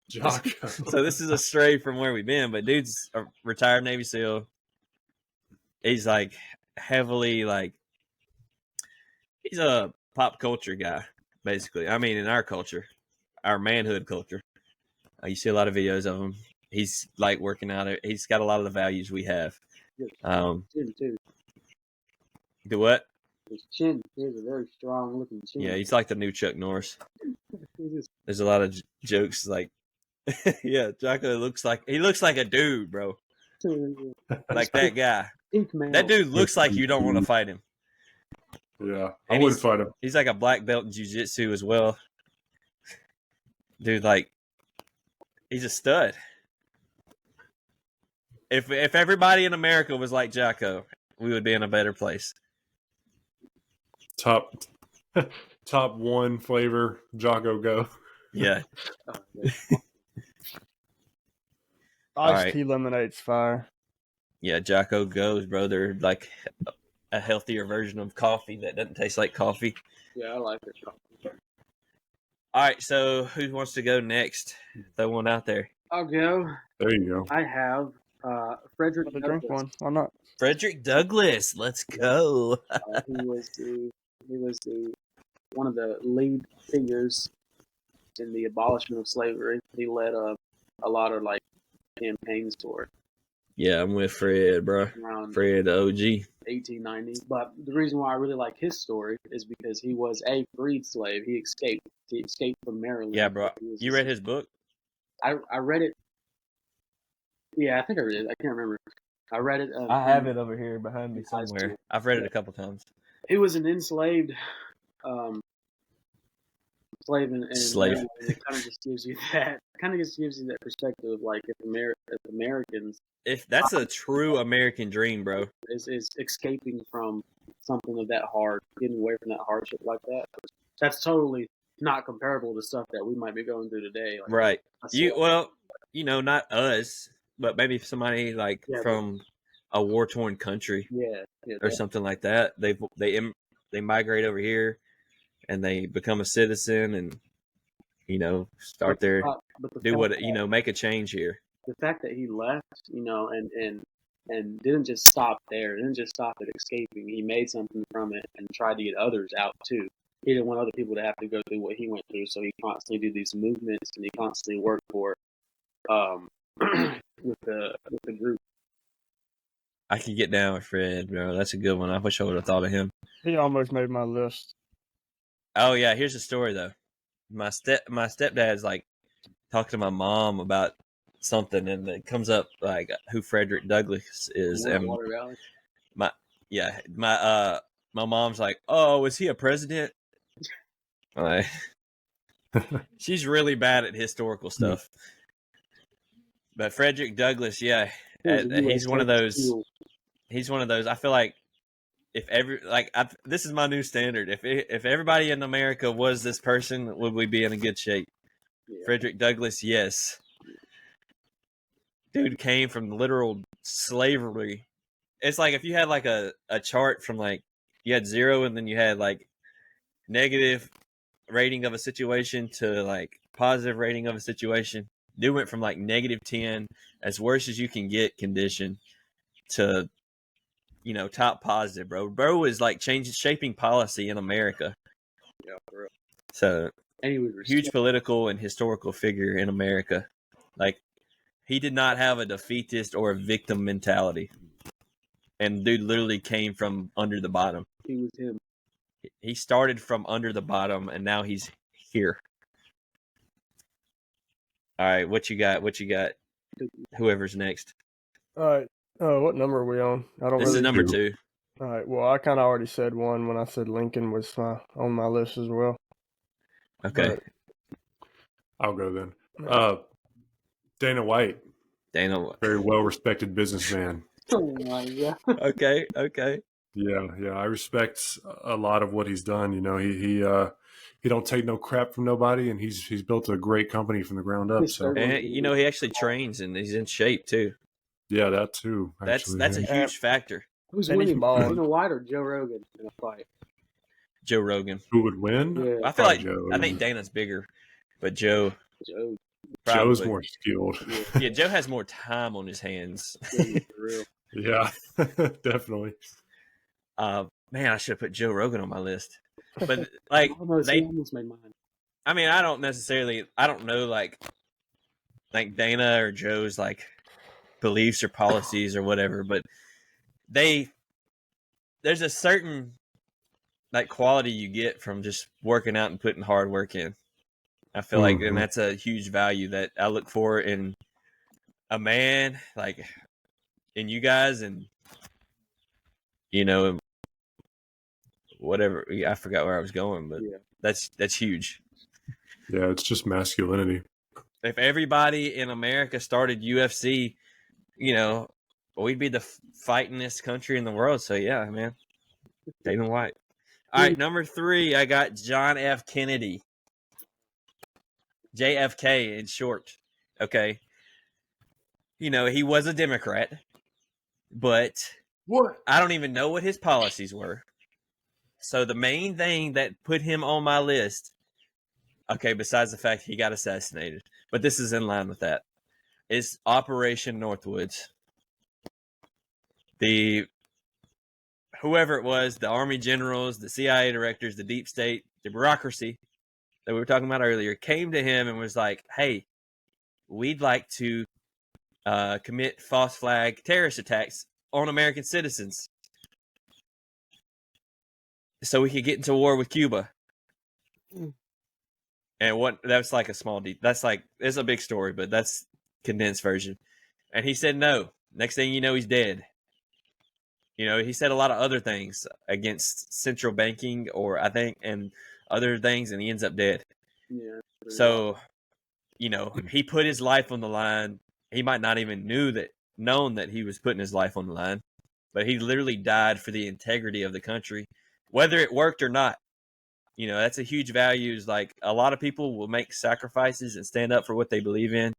Jocko. So this is a stray from where we've been, but dude's a retired Navy SEAL. He's like heavily like he's a pop culture guy, basically. I mean, in our culture, our manhood culture, you see a lot of videos of him. He's like working out. He's got a lot of the values we have. Chin too. Do what? His chin. He has a very strong looking chin. Yeah, he's like the new Chuck Norris. He's just- There's a lot of jokes like, yeah, Jocko looks like a dude, bro. Like that guy. Pink man. That dude looks like you don't want to fight him. Yeah, I And wouldn't fight him. He's like a black belt in jiu-jitsu as well. Dude, like, he's a stud. If everybody in America was like Jocko, we would be in a better place. Top one flavor, Jocko go. Yeah. Oh, yeah. Iced right. tea lemonade's fire. Yeah, Jocko goes, bro. They're like a healthier version of coffee that doesn't taste like coffee. Yeah, I like it. All right, so who wants to go next? Throw one out there. I'll go. There you go. I have Frederick Let me drink Douglass. one. Why not? Frederick Douglass. Let's go. He was the one of the lead figures in the abolishment of slavery. He led a lot of like campaigns for it Yeah, I'm with Fred, bro. around Fred, the OG. 1890. But the reason why I really like his story is because he was a freed slave. He escaped. He escaped from Maryland. Yeah, bro. He was You read his book? I read it. Yeah, I think I read it. I can't remember. I read it. I have it over here behind me high somewhere. school. I've read it a couple times. He was an enslaved slave, and Slave. it kind of just gives you that. Kind of just gives you that perspective of like if Americans If that's a true American dream, bro. is escaping from something of that hard, getting away from that hardship like that. That's totally not comparable to stuff that we might be going through today. Like, Right. a Well, not us, but maybe somebody like Yeah, from a war-torn country yeah, or something like that. They migrate over here and they become a citizen and start their make a change here. The fact that he left, and didn't just stop there, didn't just stop at escaping. He made something from it and tried to get others out too. He didn't want other people to have to go through what he went through, so he constantly did these movements and he constantly worked for with the group. I could get down with Fred, bro. That's a good one. I wish I would have thought of him. He almost made my list. Oh yeah, here's the story though. My stepdad's like talking to my mom about something, and it comes up like who Frederick Douglass is, and Water Valley. my mom's like, "Oh, was he a president?" Like, she's really bad at historical stuff. But Frederick Douglass, yeah, he's one of those. He's one of those. I feel like this is my new standard. If everybody in America was this person, would we be in a good shape? Yeah. Frederick Douglass, yes. Dude came from literal slavery. It's like if you had like a chart from like you had 0 and then you had like negative rating of a situation to like positive rating of a situation. Dude went from like -10, as worse as you can get condition, to top positive, bro. Bro was like shaping policy in America. Yeah, for real. So And he was huge political and historical figure in America. Like he did not have a defeatist or a victim mentality. And dude literally came from under the bottom. He was him. He started from under the bottom and now he's here. All right, what you got? Whoever's next. All right. What number are we on? I don't This really. is number 2. All right. Well, I kind of already said one when I said Lincoln was on my list as well. Okay. I'll go then. Dana White, Dana. very well respected businessman. Oh my god. Okay. Yeah. I respect a lot of what he's done. He don't take no crap from nobody, and he's built a great company from the ground up. So And he actually trains and he's in shape too. yeah, that too. That's Actually, a huge factor. Who's And he's winning? bald. Dana White or Joe Rogan in a fight? Joe Rogan. who would win? Yeah, I feel Probably like Joe. I think Dana's bigger, but Joe. Joe. Joe's Probably. more skilled. Yeah, Joe has more time on his hands. For real. Yeah, definitely. Man, I should have put Joe Rogan on my list. But like He almost made mine. I mean, I don't know like Dana or Joe's like beliefs or policies or whatever, but there's a certain like quality you get from just working out and putting hard work in. I feel like, and that's a huge value that I look for in a man, like in you guys, and whatever. I forgot where I was going, but that's huge. Yeah, it's just masculinity. If everybody in America started UFC, we'd be the fightingest country in the world. So yeah, man, Dana White. All right, number 3, I got John F. Kennedy. JFK in short. Okay. He was a Democrat, but What? I don't even know what his policies were. So the main thing that put him on my list, okay, besides the fact he got assassinated, but this is in line with that, is Operation Northwoods. Whoever it was, the Army generals, the CIA directors, the deep state, the bureaucracy that we were talking about earlier, came to him and was like, hey, we'd like to commit false flag terrorist attacks on American citizens so we could get into war with Cuba. And that's like a small that's like, it's a big story, but that's condensed version. And he said no. Next thing you know, he's dead. He said a lot of other things against central banking, and other things, and he ends up dead. Yeah. So, he put his life on the line. He might not even known that he was putting his life on the line, but he literally died for the integrity of the country, whether it worked or not. That's a huge value. Is like a lot of people will make sacrifices and stand up for what they believe in,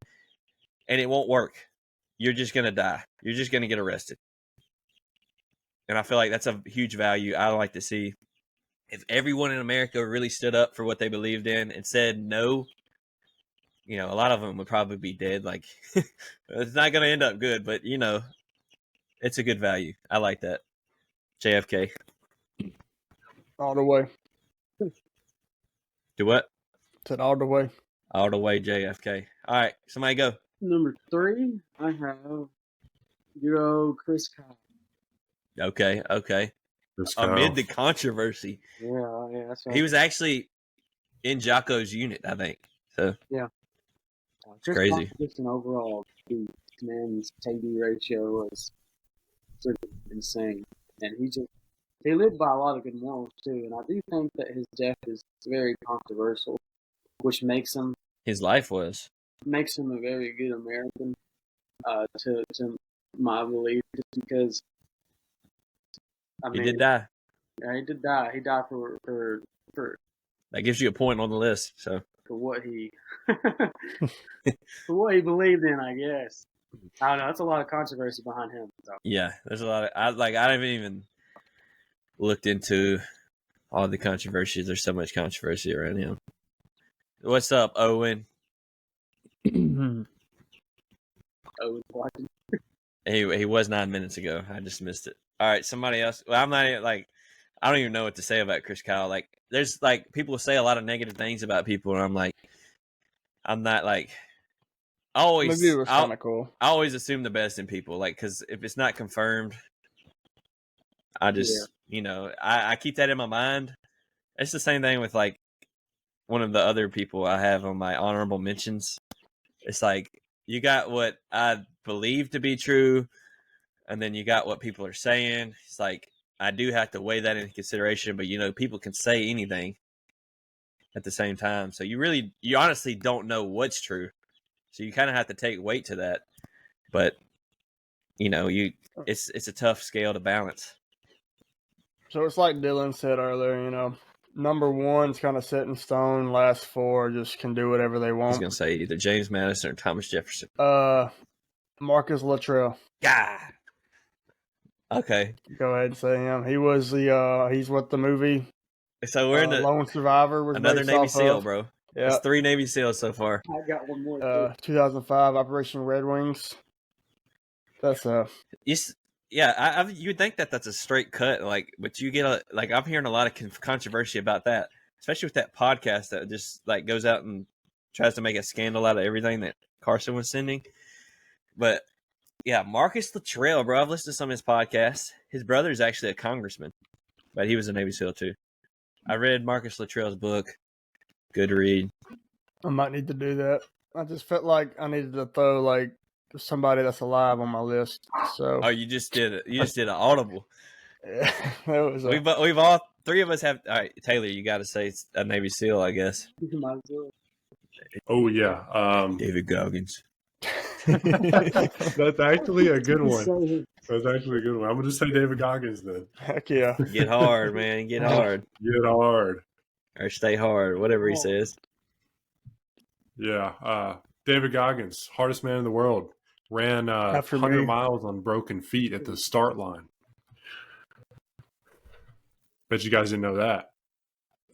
and it won't work. You're just going to die. You're just going to get arrested. And I feel like that's a huge value I like to see. If everyone in America really stood up for what they believed in and said no, a lot of them would probably be dead. Like, it's not going to end up good, but, it's a good value. I like that. JFK. All the way. Do what? Said all the way. All the way, JFK. All right, somebody go. Number 3, I have Chris Kyle. Okay. Amid the controversy. Yeah, that's right. He was actually in Jocko's unit, I think. So Chris crazy. Kyle's just an overall beast, man. His KD ratio was sort of insane, and he lived by a lot of good morals too. And I do think that his death is very controversial, which makes him His life was. a very good American. To my belief, just because. He did die. Yeah, he did die. He died for That gives you a point on the list. So what he for what he believed in, I guess. I don't know. That's a lot of controversy behind him. So. yeah, there's a lot of I haven't even looked into all the controversies. There's so much controversy around him. What's up, Owen? Owen watching. He was 9 minutes ago. I just missed it. All right, somebody else. Well, I'm not even I don't even know what to say about Chris Kyle. Like, there's people say a lot of negative things about people, and I'm not I always. Maybe it was kind of cool. I always assume the best in people, because if it's not confirmed, I just I keep that in my mind. It's the same thing with one of the other people I have on my honorable mentions. It's you got what I believe to be true, and then you got what people are saying. It's I do have to weigh that into consideration, but people can say anything at the same time. So you honestly don't know what's true. So you kind of have to take weight to that. But it's a tough scale to balance. So it's like Dylan said earlier, number 1's kind of set in stone. Last 4 just can do whatever they I was want. going to say either James Madison or Thomas Jefferson. Marcus Luttrell. Yeah. Okay. Go ahead and say him. He was he's what the movie So we're in the Lone Survivor was another based Navy off SEAL, of. bro. Yeah. That's 3 Navy SEALs so far. I got one more. 2005 Operation Red Wings. That's You would think that that's a straight cut, like, but you get I'm hearing a lot of controversy about that, especially with that podcast that just like goes out and tries to make a scandal out of everything that Carson was sending. But yeah, Marcus Luttrell, bro, I've listened to some of his podcasts. His brother is actually a congressman, but he was a Navy SEAL too. I read Marcus Luttrell's book. Good read. I might need to do that. I just felt like I needed to throw like somebody that's alive on my list. So Oh, you just did it. You just did an audible. yeah, that was We've all 3 of us have. All right, Taylor, you got to say it's a Navy SEAL, I guess. Might as well. Oh yeah, David Goggins. that's actually a good one. That's actually a good one. I'm gonna just say David Goggins then. heck yeah. Get hard, man. Get hard. Get hard. Or stay hard, whatever he says. Yeah, David Goggins, hardest man in the world, ran After 100 me. miles on broken feet at the start line. Bet you guys didn't know that.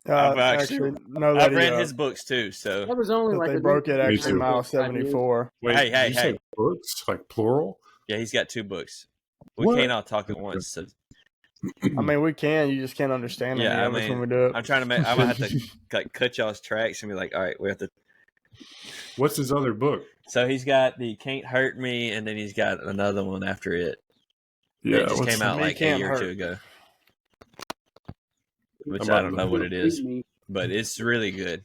I've actually no, I've read his books too, so That was only like they a broke it Me actually too. mile 74. Wait, Hey, did you say hey. books like plural? yeah, he's got 2 books. We What? can't all talk at once. So I mean, we can. You just can't understand them. Yeah, I That's mean, when we do it. I'm trying to make. I'm gonna have to like cut y'all's tracks and be like, all right, we have to. What's his other book? So he's got the "Can't Hurt Me," and then he's got another one after it. Yeah, it just what's came out Me like a Can't year or Hurt. 2 ago, which I'm I about don't to know look what it is, but it's really good.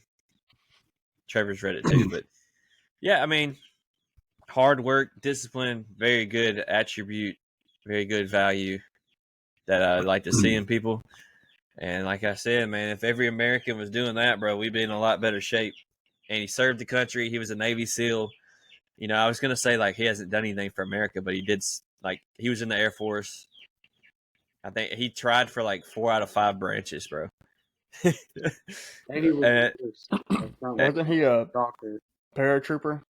Trevor's read it too, but yeah, I mean, hard work, discipline, very good attribute, very good value that I like to see in people. And like I said, man, if every American was doing that, bro, we'd be in a lot better shape. And he served the country. He was a Navy SEAL. You know, I was going to say, like, he hasn't done anything for America, but he did, like, he was in the Air Force. I think he tried for, like, 4 out of 5 branches, bro. And he was Wasn't he a doctor. paratrooper?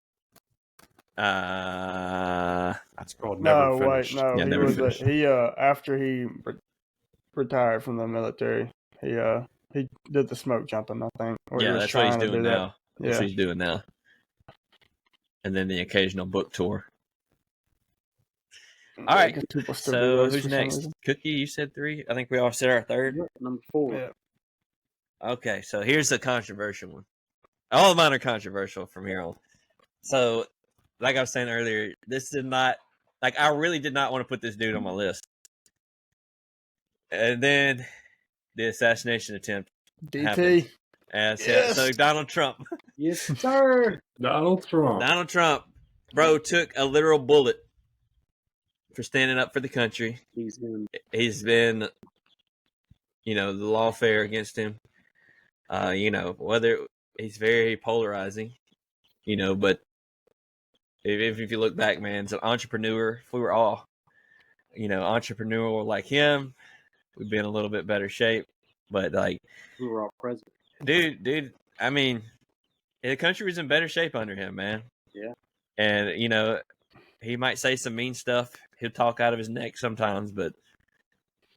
It's called Never No, wait, Finished. no. Yeah, he Never was Finished. After he retired from the military, he did the smoke jumping, I think. Or he Yeah, was that's what he's trying to doing do that. now. That's Yeah. what he's doing now. And then the occasional book tour. All right. Because people still do So those who's for some next? reason. Cookie, you said 3. I think we all said our 3rd. Number 4. Yeah. Okay, so here's the controversial one. All of mine are controversial from here on. So, like I was saying earlier, this did not, like, I really did not want to put this dude on my list. And then the assassination attempt DT. happened. And Yes. so Donald Trump. Yes, sir. Donald Trump. Donald Trump, bro, took a literal bullet for standing up for the country. He's been He's been, the lawfare against him. Whether he's very polarizing, but if you look back, man, as an entrepreneur, if we were all, entrepreneurial like him, we'd be in a little bit better shape. But like, we were all president. dude, I mean, the country was in better shape under him, man. Yeah. And, he might say some mean stuff. He'll talk out of his neck sometimes, but,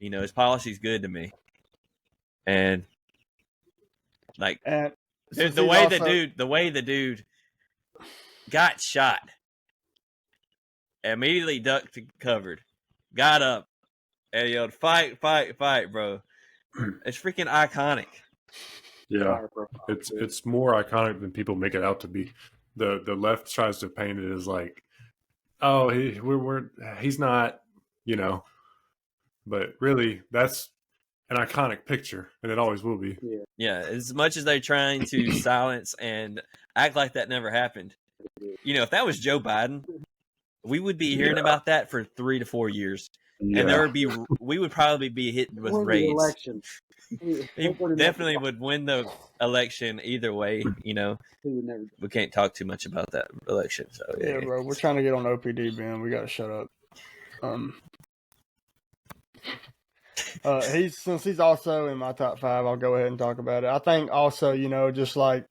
his policy's good to me. And, like, And the way the dude got shot, immediately ducked and covered, got up, and yelled, "Fight, fight, fight, bro." It's freaking iconic. Yeah, it's more iconic than people make it out to be. The left tries to paint it as like, oh, he's not, but really that's an iconic picture, and it always will be. Yeah, as much as they're trying to silence and act like that never happened. If that was Joe Biden, we would be hearing about that for 3 to 4 years, and we would probably be hit with rage. Election. He definitely would win the election either way. He would never. We can't talk too much about that election. So yeah, bro, we're trying to get on OPD, Ben. We gotta shut up. Since he's also in my top 5, I'll go ahead and talk about it. I think also, just like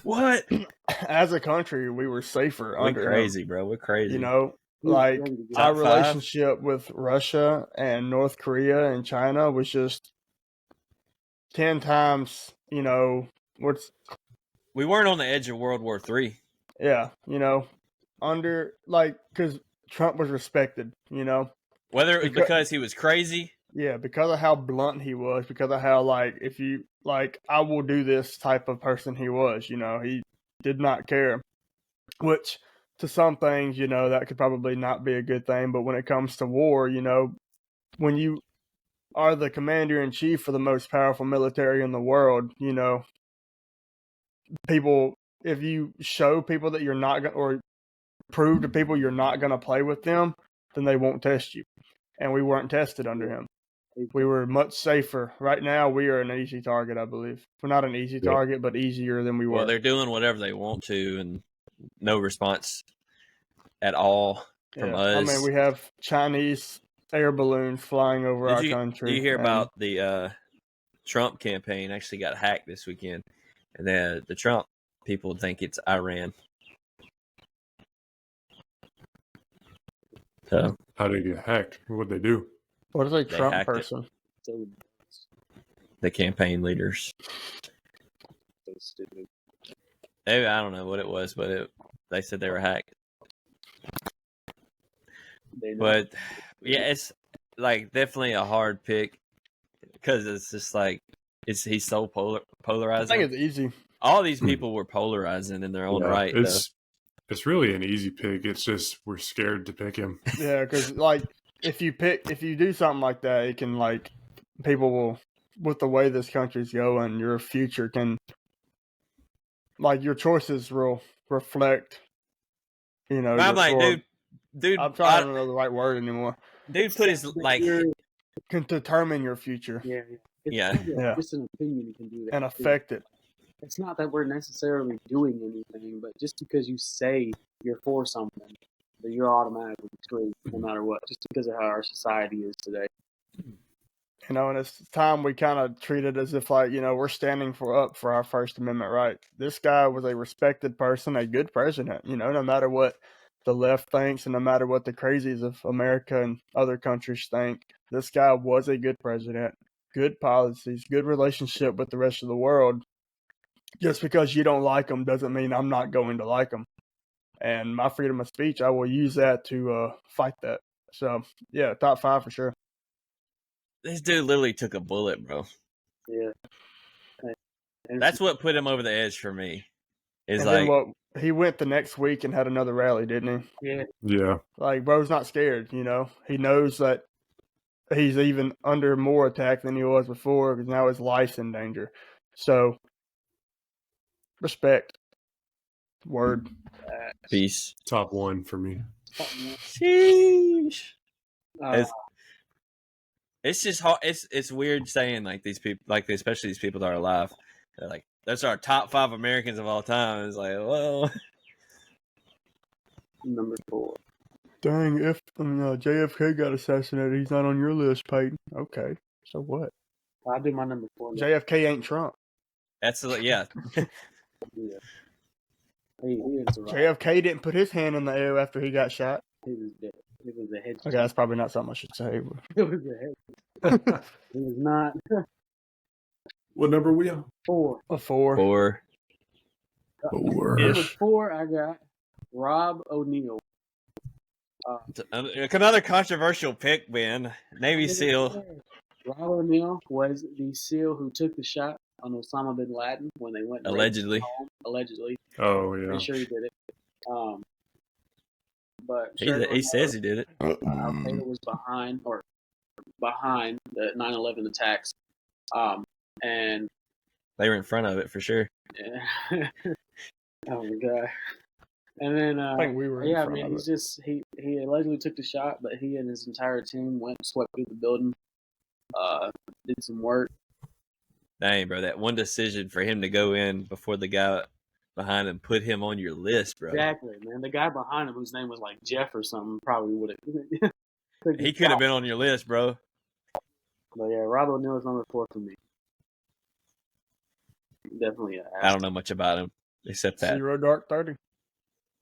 what as a country, we were safer we're under crazy, him. bro. We're crazy. Like Top our 5? relationship with Russia and North Korea and China was just 10 times, We weren't on the edge of World War III. Yeah, because Trump was respected, Whether it was because he was crazy. Yeah, because of how blunt he was, because of how if you I will do this type of person he was, he did not care. Which to some things, that could probably not be a good thing, but when it comes to war, when you are the commander in chief for the most powerful military in the world, people, if you show people that you're not going, or prove to people you're not going to play with them, then they won't test you. And we weren't tested under him. We were much safer. Right now, we are an easy target, I believe. We're not an easy target, but easier than we were. Well, they're doing whatever they want to, and no response at all from us. I mean, we have Chinese air balloons flying over our country. Did you hear about the Trump campaign actually got hacked this weekend? And the Trump people think it's Iran. So how did it get hacked? What'd they do? What is a Trump person? The campaign leaders. So stupid. I don't know what it was, but they said they were hacked. But yeah, it's definitely a hard pick because it's just he's so polarizing. I think it's easy. All these people were polarizing in their own right. It's really an easy pick. It's just we're scared to pick him. Yeah, because if you do something like that, it can people will, with the way this country's going, your future can your choices will reflect. I'm dude. I'm trying to know the right word anymore. Dude, put his can determine your future. Yeah. Just an opinion you can do that and affect it. It's not that we're necessarily doing anything, but just because you say you're for something, that you're automatically screwed no matter what, just because of how our society is today. And it's time we kind of treat it as if we're standing up for our First Amendment right. This guy was a respected person, a good president, no matter what the left thinks and no matter what the crazies of America and other countries think, this guy was a good president, good policies, good relationship with the rest of the world. Just because you don't like him doesn't mean I'm not going to like him. And my freedom of speech, I will use that to fight that. So, yeah, top 5 for sure. This dude literally took a bullet, bro. Yeah. That's what put him over the edge for me. He went the next week and had another rally, didn't he? Yeah. Bro's not scared, He knows that he's even under more attack than he was before because now his life's in danger. So, respect. Word. Peace. Top 1 for me. Sheesh. It's just hard. It's weird saying these people, especially these people that are alive. They're that's our top 5 Americans of all time. It's well. Number 4. Dang, if JFK got assassinated, he's not on your list, Peyton. Okay, so what? I'll do my number 4. JFK ain't Trump. That's yeah. Yeah. He JFK didn't put his hand in the air after he got shot. He was dead. It was a head. Okay, that's probably not something I should say. It was a head. It was not. What number are we on? 4. A 4. 4. 4. Number 4, I got Rob O'Neill. Another controversial pick, man. Navy SEAL. Rob O'Neill was the SEAL who took the shot on Osama bin Laden when they went allegedly. Allegedly. Oh yeah. Pretty sure he did it. But he says he did it. Al-Qaeda was behind the 9/11 attacks. And they were in front of it for sure. Yeah. Oh my god. And then I think we were. Yeah, I mean, he allegedly took the shot, but he and his entire team swept through the building, did some work. Dang, bro, that one decision for him to go in before the guy behind him put him on your list, bro. Exactly, man. The guy behind him, whose name was Jeff or something, probably would have. He could have been on your list, bro. But yeah, Rob O'Neill is number 4 for me. Definitely. I don't know much about him except that. Zero Dark 30.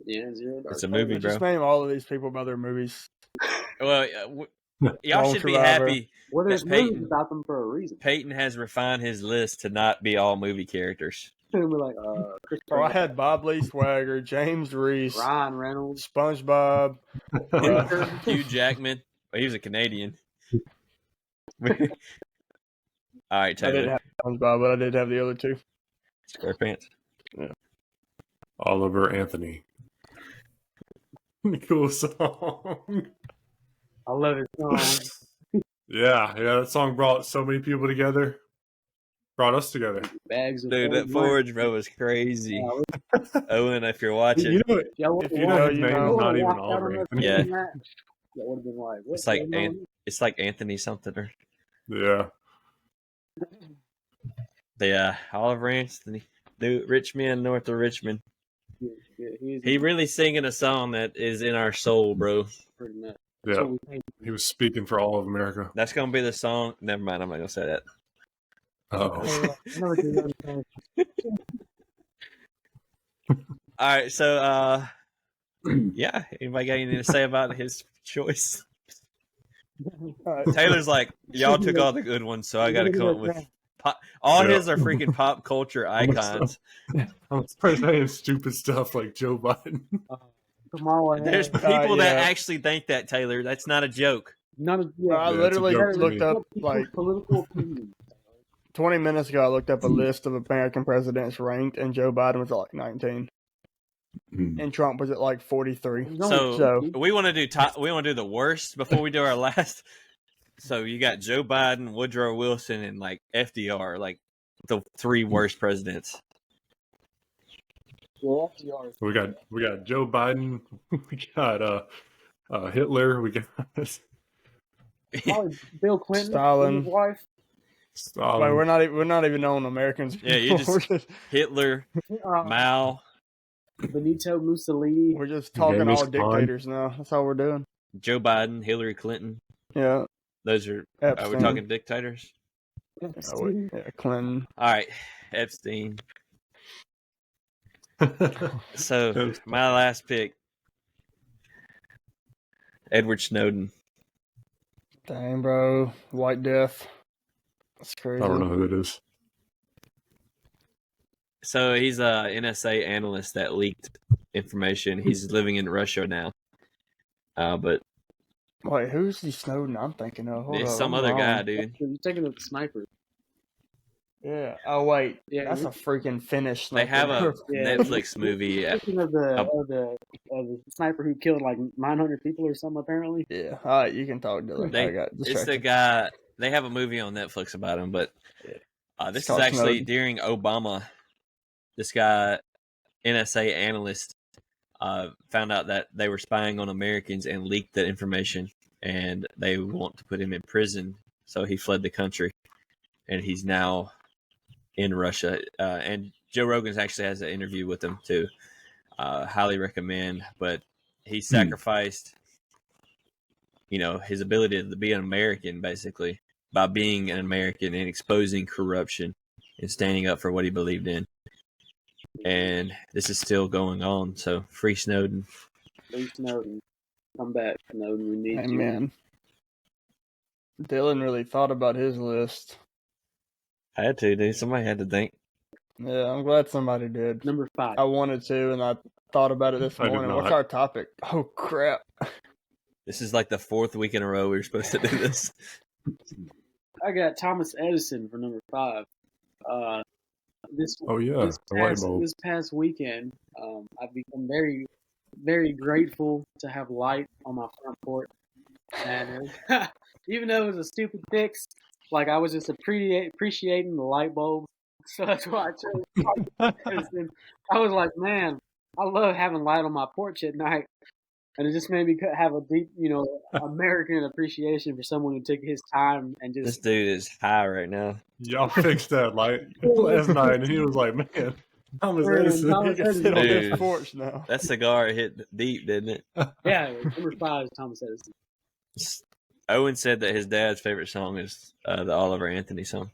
Yeah, Zero Dark. It's a movie, bro. Just name all of these people by their movies. Well, y'all should be happy. Well, there's movies about them for a reason. Peyton has refined his list to not be all movie characters. We're like, Chris Bro, I Pratt, had Bob Lee Swagger, James Reese, Ryan Reynolds, SpongeBob. Hugh Jackman. Well, he was a Canadian. All right, I Taylor. didn't have SpongeBob, but I did have the other two. SquarePants. Oliver Anthony. Cool song. I love his song. Yeah, that song brought so many people together. Brought us together. Bags of Dude, that gold Forge, bro, was crazy. money. Owen, if you're watching, You know, If y'all if would've you know walked- his you name know. is not even walked out Oliver on us Anthony. Yeah. doing that, that would have been like, what's it's like going on? it's like Anthony something or Yeah. Oliver Anthony, Richmond, north of Richmond. Yeah, he's He really singing a song that is in our soul, bro. pretty much. That's Yeah. what we think. He was speaking for all of America. That's gonna be the song. Never mind, I'm not gonna say that. Oh. I know what you're saying. All right, so yeah. Anybody got anything to say about his choice? All right. Taylor's like, y'all took all the good ones, so I got to come up with all Yeah. his are freaking pop culture icons. I'm saying stupid stuff like Joe Biden. Kamala There's Harris. people that yeah. actually think that, Taylor. That's not a joke. None of Bro, I Yeah, it's a literally joke to looked me. up, like, political opinions. 20 minutes ago, I looked up a list of American presidents ranked, and Joe Biden was at like 19, and Trump was at like 43. So we want to do we want to do the worst before we do our last. So you got Joe Biden, Woodrow Wilson, and like FDR, like the three worst presidents. Well, FDR. We got Joe Biden. We got Hitler. We got Probably Bill Clinton, Stalin. and his wife. Stalin. Like, we're not even on Americans. Yeah, you just- we're just Hitler, Mao, Benito Mussolini. we're just talking Genghis all Khan. dictators now. That's all we're doing. Joe Biden, Hillary Clinton. Yeah, Those are Epstein. we talking dictators? Yeah, Clinton. All right, Epstein. So my last pick, Edward Snowden. Dang, bro, White Death. That's crazy. I don't know who that is. So he's a NSA analyst that leaked information. He's living in Russia now. But Wait, who's the Snowden I'm thinking of? Hold it's up, some I'm other guy, wrong. dude. You're taking up the sniper. Yeah. Oh wait, Yeah, that's a freaking Finnish. They have a Yeah. Netflix movie. Speaking of the sniper who killed like 900 people or something, apparently. Yeah. All right, you can talk, Dylan. They- I got It's the distracted. guy. They have a movie on Netflix about him, but this is called actually Snowden. during Obama. This guy, NSA analyst, found out that they were spying on Americans and leaked that information, and they want to put him in prison. So he fled the country, and he's now in Russia. And Joe Rogan's actually has an interview with him too. Highly recommend. But he sacrificed, his ability to be an American basically by being an American and exposing corruption and standing up for what he believed in. And this is still going on. So free Snowden. Free Snowden. Come back, Snowden. We need Hey you. man, Dylan really thought about his list. I had to, dude. Somebody had to think. Yeah, I'm glad somebody did. Number 5. I wanted to, and I thought about it this I did morning. What's not. our topic? Oh crap! This is like the 4th week in a row we were supposed to do this. I got Thomas Edison for number 5. This Oh yeah, this the light past, bulb. this past weekend, I've become very, very grateful to have light on my front porch. And even though it was a stupid fix, like I was just appreciating the light bulb. So that's why I chose Thomas Edison. I was like, man, I love having light on my porch at night. And it just made me have a deep, American appreciation for someone who took his time and This just. dude is high right now. Y'all fixed that light last night, and he was like, "Man, Thomas Man, Edison." Thomas He can sit on Dude. his porch now. That cigar hit deep, didn't it? Yeah, number 5 is Thomas Edison. Owen said that his dad's favorite song is the Oliver Anthony song.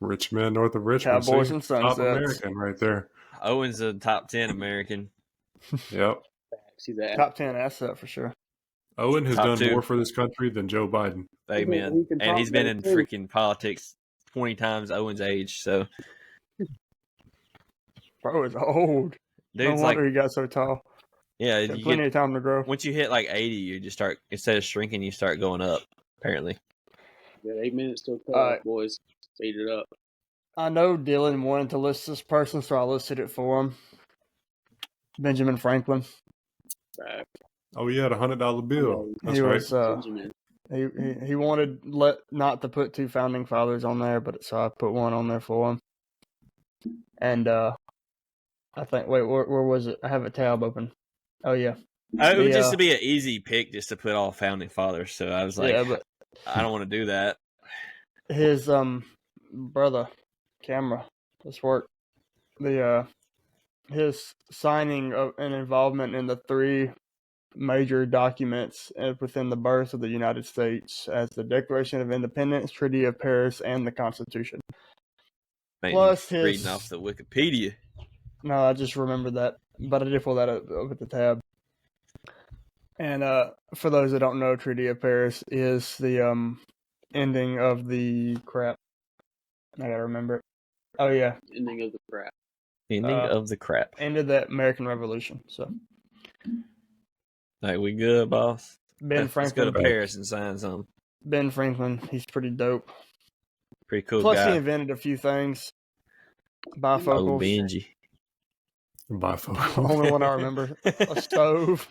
Rich man north of Richmond. Cowboys see? and Top Sunsets. American right there. Owen's a top 10 American. Yep. See that? Top 10 asset for sure. Owen has Top done 2. more for this country than Joe Biden. Amen. We can And talk he's been about in it, too. freaking politics 20 times Owen's age. So Bro is old. No Dude's like, wonder he got so tall. yeah, Got you plenty get of time to grow. once you hit like 80, you just start instead of shrinking, you start going up. Apparently, Got 8 minutes till cut Alright. off, boys. Speed it up. I know Dylan wanted to list this person, so I listed it for him. Benjamin Franklin. Right. Oh, he had $100 bill. That's He right. was Benjamin. he wanted not to put 2 founding fathers on there, but so I put one on there for him. And I think where was it? I have a tab open. Oh yeah. it would just to be an easy pick just to put all founding fathers. So I was like, yeah, but I don't want to do that. his brother, camera, this work. The his signing of and involvement in the 3 major documents within the birth of the United States as the Declaration of Independence, Treaty of Paris, and the Constitution. Man, Plus you're his reading off the Wikipedia. No, I just remembered that, but I did pull that up at the tab. And for those that don't know, Treaty of Paris is the ending of the crap. I gotta remember it. Oh yeah, Ending of the crap. Ending of the crap. ended the American Revolution. So Like, we good, boss? Ben Let's Franklin. go to Paris and sign something. Ben Franklin, he's pretty dope. Pretty cool Plus, guy. he invented a few things. Oh, Bifocals. Benji. Bifocal. Only one I remember. A stove.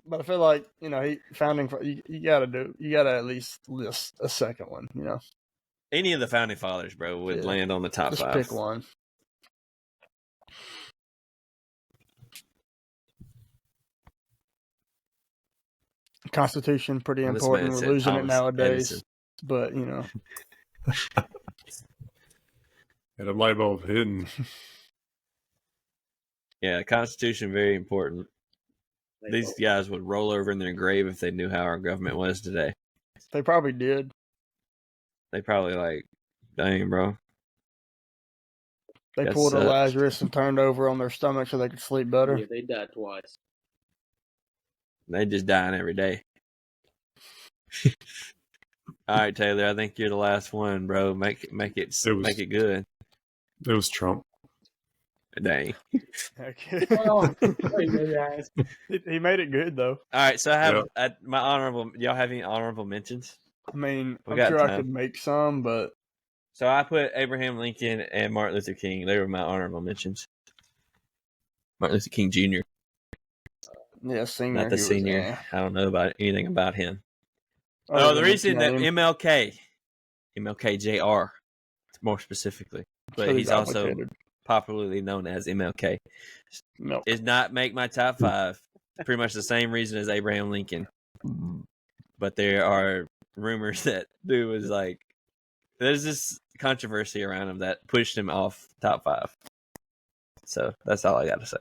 But I feel like, you know, you gotta at least list a second one, you know. Any of the founding fathers, bro, would Yeah. land on the top Just 5. pick one. Constitution, pretty Well, this important. man We're said losing it Thomas nowadays. Edison. But, you know. Had a light bulb hidden. Yeah, Constitution, very important. These guys would roll over in their grave if they knew how our government was today. They probably did. They probably like, dang, bro. They That pulled a sucks. Lazarus and turned over on their stomach so they could sleep better. Yeah, they died twice. They just dying every day. All right, Taylor. I think you're the last one, bro. Make it good. It was Trump. Dang. Okay. Well, wait, maybe I asked. He made it good, though. All right, so I have my honorable. Y'all have any honorable mentions? I mean, We I'm got sure I time. could make some, but So I put Abraham Lincoln and Martin Luther King. They were my honorable mentions. Martin Luther King Jr., yeah, senior. not the he was, senior. I don't know about anything about him. other Oh, the than reason that name. MLK Jr., more specifically, but So he's also complicated. popularly known as MLK, No. is not make my top 5. Pretty much the same reason as Abraham Lincoln. But there are rumors that dude was like, there's this controversy around him that pushed him off top 5. So that's all I got to say.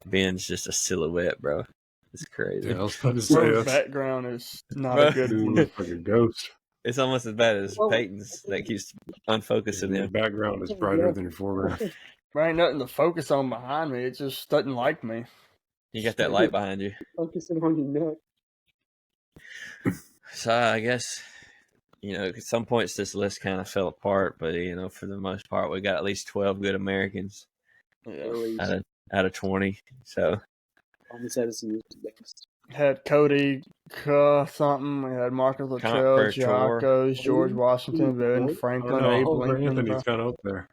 Ben's just a silhouette, bro. It's crazy. Yeah, I was about to say Bro's that's background is not Bro. a good dude one. looks like a ghost. It's almost as bad as Peyton's that keeps unfocusing Your him. background is brighter than your foreground. There ain't nothing to focus on behind me. It just doesn't like me. You got that light behind you. Focusing on your neck. So I guess, at some points this list kind of fell apart, but for the most part, we got at least 12 good Americans Yeah. out of 20. So Thomas Edison was the best. Had Cody something. We had Marcus Luttrell, Perchor. Giacos, George Washington, Ben Franklin, Abe Lincoln. Anthony's kind of up there.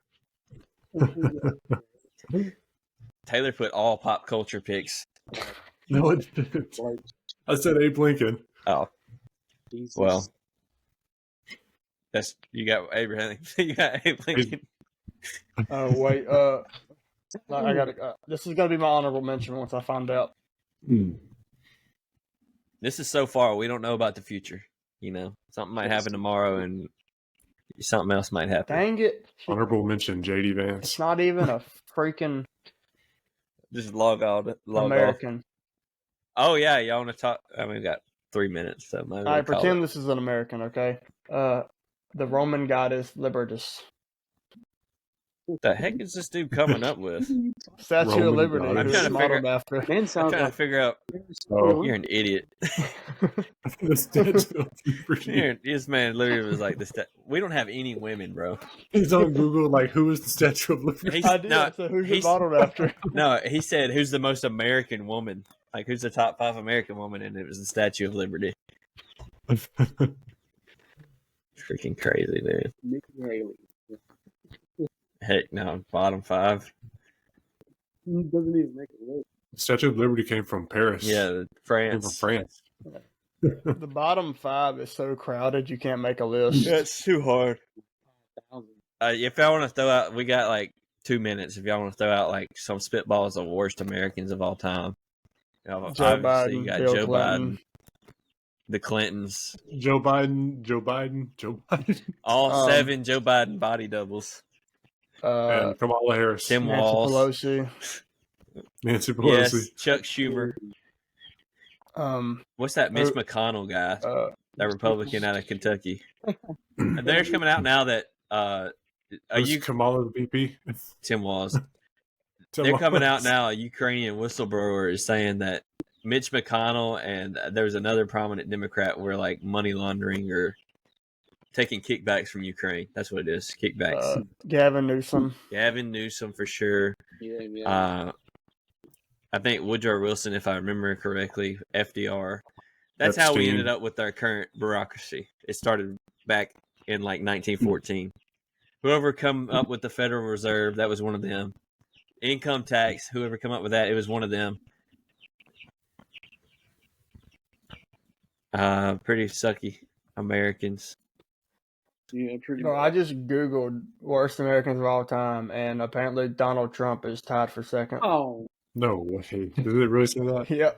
Taylor put all pop culture picks. No, it didn't. Like, I said Abe Lincoln. Oh, Jesus. well, you got Abraham. You got Abe Lincoln. Oh wait, I got this is gonna be my honorable mention once I find out. This is so far. We don't know about the future. Something might happen tomorrow, and something else might happen. Dang it! Honorable mention, J.D. It's Vance. not even a freaking Just log off. American. Oh yeah, y'all want to talk? I mean, we got 3 minutes, so might as All well right, call pretend it. this is an American, okay? The Roman goddess Libertas. What the heck is this dude coming up with? Statue of Roman Liberty, gods. who I'm trying it's to modeled after. Man I'm sounds trying to like figure out. Oh. You're an idiot. The Statue of Liberty. This man literally was like this. We don't have any women, bro. He's on Google, like, who is the Statue of Liberty? He's, I did. no, So who's it he's- modeled after? no, he said, "Who's the most American woman? Like, who's the top 5 American woman?" And it was the Statue of Liberty. Freaking crazy, dude. Nikki Haley. Heck no, bottom 5. He doesn't even make a list. Statue of Liberty came from Paris. Yeah, Came from France. France. The bottom 5 is so crowded you can't make a list. That's too hard. 1,000. If y'all want to throw out, we got like 2 minutes. If y'all want to throw out like some spitballs of worst Americans of all time, you know, Joe obviously Biden, you got Bill Joe Clinton. Biden, the Clintons, Joe Biden. all Um, 7 Joe Biden body doubles. And Kamala Harris. Tim Nancy Walz, Pelosi. Nancy Pelosi. yes, Chuck Schumer. What's that Mitch McConnell guy? That Republican out of Kentucky. And there's coming out now that are Who's you Kamala the VP? Tim Walz? They're coming out now. A Ukrainian whistleblower is saying that Mitch McConnell and there's another prominent Democrat were like money laundering or taking kickbacks from Ukraine. That's what it is. Kickbacks. Gavin Newsom. Gavin Newsom for sure. Yeah. I think Woodrow Wilson, if I remember correctly, FDR. That's how we Epstein. ended up with our current bureaucracy. It started back in like 1914. Whoever come up with the Federal Reserve, that was one of them. Income tax, whoever come up with that, it was one of them. Pretty sucky Americans. Yeah, pretty No, I just Googled worst Americans of all time, and apparently Donald Trump is tied for second. Oh, No way. Did it really say that? Yeah.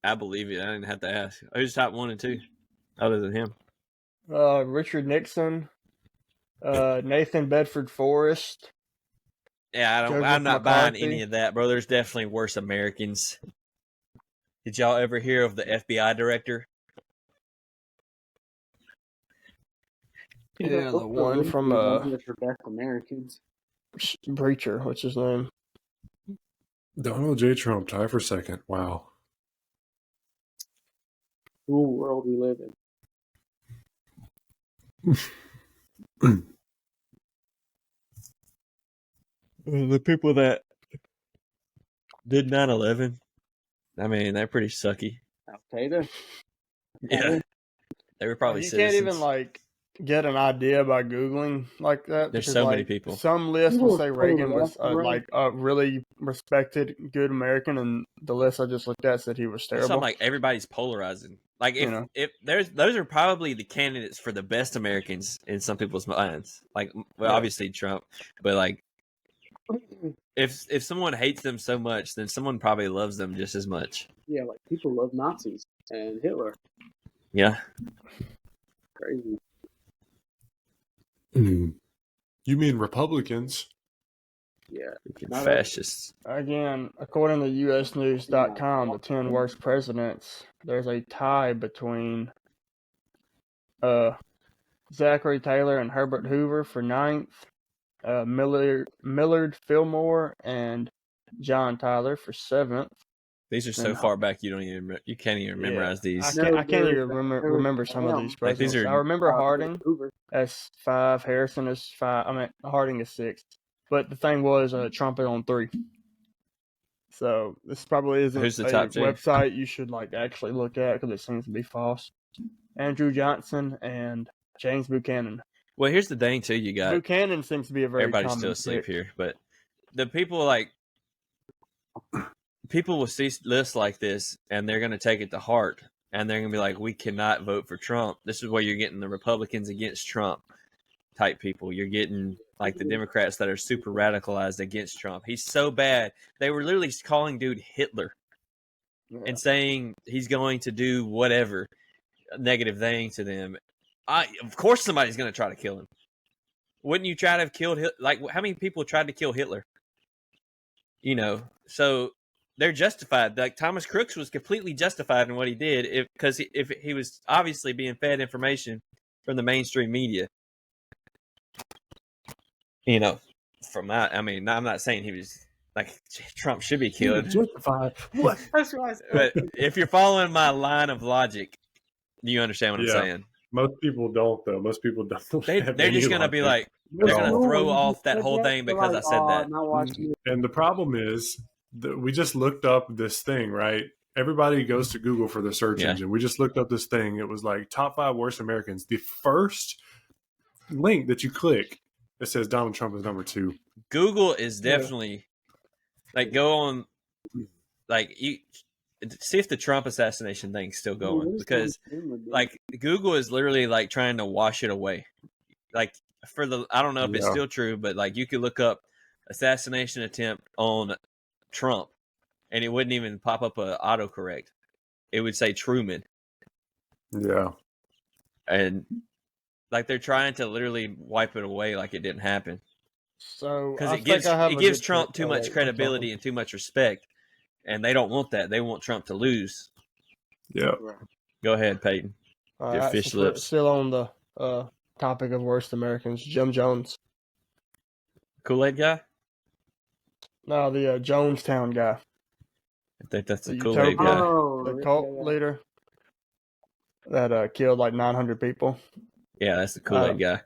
I believe it. I didn't have to ask. Who's top 1 and 2 other than him? Richard Nixon. Nathan Bedford Forrest. Yeah, Joseph I'm not buying McCarthy. any of that, bro. There's definitely worse Americans. Did y'all ever hear of the FBI director? Yeah, the one from for best Americans. Preacher. What's his name? Donald J. Trump tied for second. Wow. Cool world we live in. The people that did 9/11, I mean, they're pretty sucky. Al Qaeda. Yeah, they were probably You citizens. can't even like get an idea by Googling like that. There's because, so many like, people. Some lists will say Reagan was Right. like a really respected, good American, and the list I just looked at said he was So terrible. I'm like, everybody's polarizing. Like You know. if there's those are probably the candidates for the best Americans in some people's minds. Like, well, Yeah. obviously Trump, but like if someone hates them so much, then someone probably loves them just as much. Yeah, like people love Nazis and Hitler. Yeah. Crazy. You mean Republicans? Yeah. Freaking Not fascists. Again, according to USNews.com, the 10 worst presidents, there's a tie between Zachary Taylor and Herbert Hoover for 9th, Millard Fillmore and John Tyler for 7th. These are so No. far back you can't even memorize these. I can't even remember some of these Like, these presidents. are- I remember Harding Hoover. as 5, Harrison is 5. I mean, Harding is 6. But the thing was, Trump is on 3. So this probably isn't Who's the a top 2? website you should like actually look at because it seems to be false. Andrew Johnson and James Buchanan. Well, here's the thing too. You got Buchanan seems to be a very everybody's common still asleep pick. here, but the people will see lists like this and they're going to take it to heart and they're going to be like, we cannot vote for Trump. This is where you're getting the Republicans against Trump type people. You're getting like the Democrats that are super radicalized against Trump. He's so bad. They were literally calling dude Hitler Yeah. and saying he's going to do whatever negative thing to them. Of course somebody's going to try to kill him. Wouldn't you try to have killed Hitler? Like, how many people tried to kill Hitler? You know, so they're justified. Like, Thomas Crooks was completely justified in what he did if he was obviously being fed information from the mainstream media. You know, I mean, I'm not saying he was like Trump should be killed. Justified. What? That's what I said. But if you're following my line of logic, you understand what I'm Yeah. saying. Most people don't, though. Most people don't. They're just gonna be like, they're gonna throw off that whole thing because I said that. Not watching it. And the problem is that we just looked up this thing, right? Everybody goes to Google for the search Yeah. engine. We just looked up this thing. It was like top 5 worst Americans. The first link that you click, it says Donald Trump is number 2. Google is definitely like go on, like you see if the Trump assassination thing's still going because like Google is literally like trying to wash it away. Like I don't know if it's Yeah. still true, but like you could look up assassination attempt on Trump and it wouldn't even pop up a autocorrect. It would say Truman. Yeah. And like they're trying to literally wipe it away like it didn't happen. So Because I it think I have gives a good Trump take. too much credibility and too much respect. And they don't want that. They want Trump to lose. Yeah. Go ahead, Peyton. All Your right, fish since we're lips. still on the topic of worst Americans, Jim Jones. Kool-Aid guy? No, the Jonestown guy, I think that's the The Kool-Aid Utopia. guy. Oh, the cult leader that killed like 900 people. Yeah, that's the Kool-Aid guy.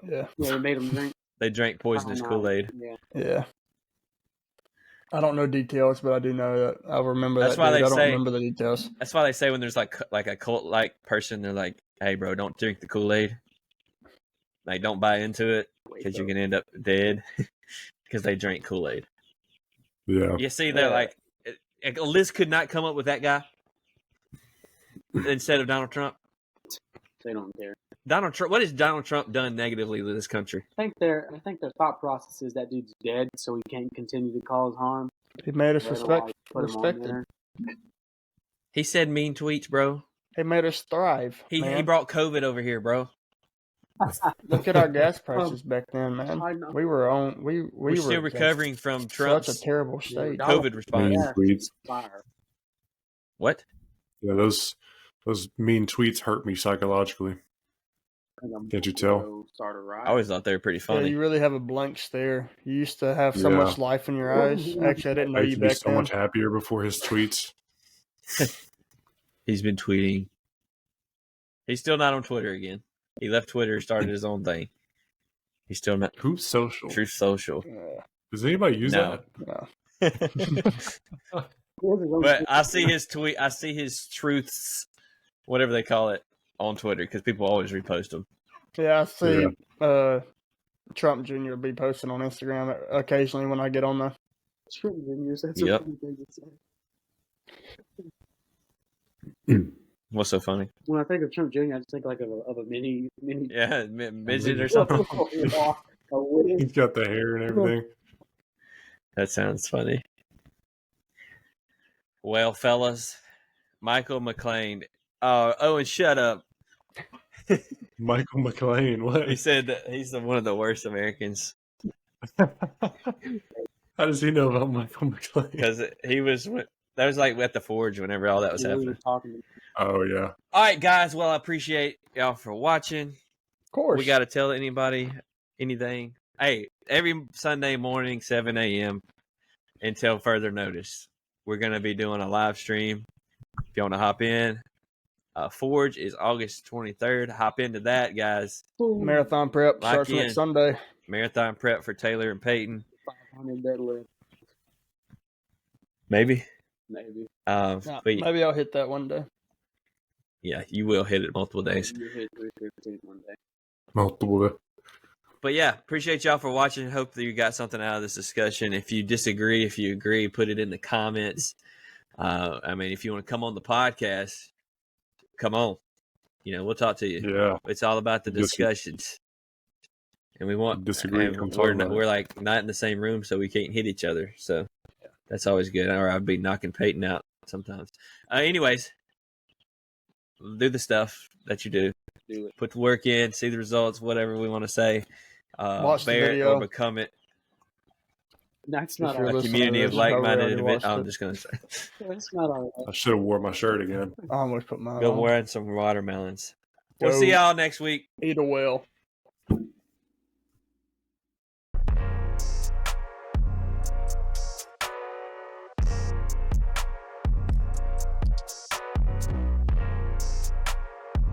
Yeah, Yeah, they made him drink. They drank poisonous cyanide. Kool-Aid. Yeah. yeah. I don't know details, but I do know that I remember That's that. why Dude. they I don't say- remember the details. That's why they say when there's like a cult-like person, they're like, hey, bro, don't drink the Kool-Aid. Like, don't buy into it because you can end up dead because they drank Kool-Aid. Yeah. You see that, like, a list could not come up with that guy instead of Donald Trump. They don't care. Donald Trump. What has Donald Trump done negatively to this country? I think their thought process is that dude's dead, so he can't continue to cause harm. He made us They don't like put him on respected. there. He said mean tweets, bro. He made us thrive. He man. brought COVID over here, bro. Look at our gas prices back then, man. I know. We were on. We We're were still in recovering from such Trump's a terrible state. Yeah. COVID response. Mean Yeah. tweets. Fire. What? Yeah, those mean tweets hurt me psychologically. Can't you tell? Start a riot. I always thought they were pretty Yeah, funny. you really have a blank stare. You used to have so Yeah. much life in your eyes. Actually, I didn't know I you used to be back so then. much happier before his tweets. He's been tweeting. He's still not on Twitter again. He left Twitter, started his own thing. He's still not Who's social? Truth Social. Does anybody use No. that? No. But I see his tweet. I see his truths, whatever they call it, on Twitter because people always repost them. Yeah, I see Trump Jr. be posting on Instagram occasionally when I get on there. Trump Jr. That's Yep. a funny thing to say. What's so funny? When I think of Trump Jr., I just think like of a mini. Yeah, midget or something. A wig. He's got the hair and everything. That sounds funny. Well, fellas, Michael McLean. And shut up. Michael McLean. What? He said that he's one of the worst Americans How does he know about Michael McLean? because that was like at the Forge whenever all that was We were happening. talking to Oh yeah. All right, guys. Well, I appreciate y'all for watching. Of course. We got to tell anybody anything. Hey, every Sunday morning, 7 a.m. until further notice, we're going to be doing a live stream. If you want to hop in, Forge is August 23rd. Hop into that, guys. Marathon prep Lock starts in. next Sunday. Marathon prep for Taylor and Peyton. 500 deadlift, Maybe. maybe. Yeah, But maybe I'll hit that one day. yeah, you will hit it multiple days. You hit 315 one day. Multiple. But yeah, appreciate y'all for watching. Hope that you got something out of this discussion. If you disagree, if you agree, put it in the comments. I mean, if you want to come on the podcast, come on. We'll talk to you. Yeah. It's all about the Dis- discussions. And we want Disagree. and Come we're, talk about it. we're like not in the same room, so we can't hit each other. So that's always good. Or I'd be knocking Peyton out sometimes. Anyways, do the stuff that you do. Do it. Put the work in, see the results, whatever we want to say. Watch the bear it video. or become it. That's If not you're our. A listening community to of this, I like-minded already individuals. watched I'm it. just going to say, That's not our. I should have wore my shirt again. I almost put mine go on. wearing some watermelons. We'll Go. see y'all next week. Eat a whale.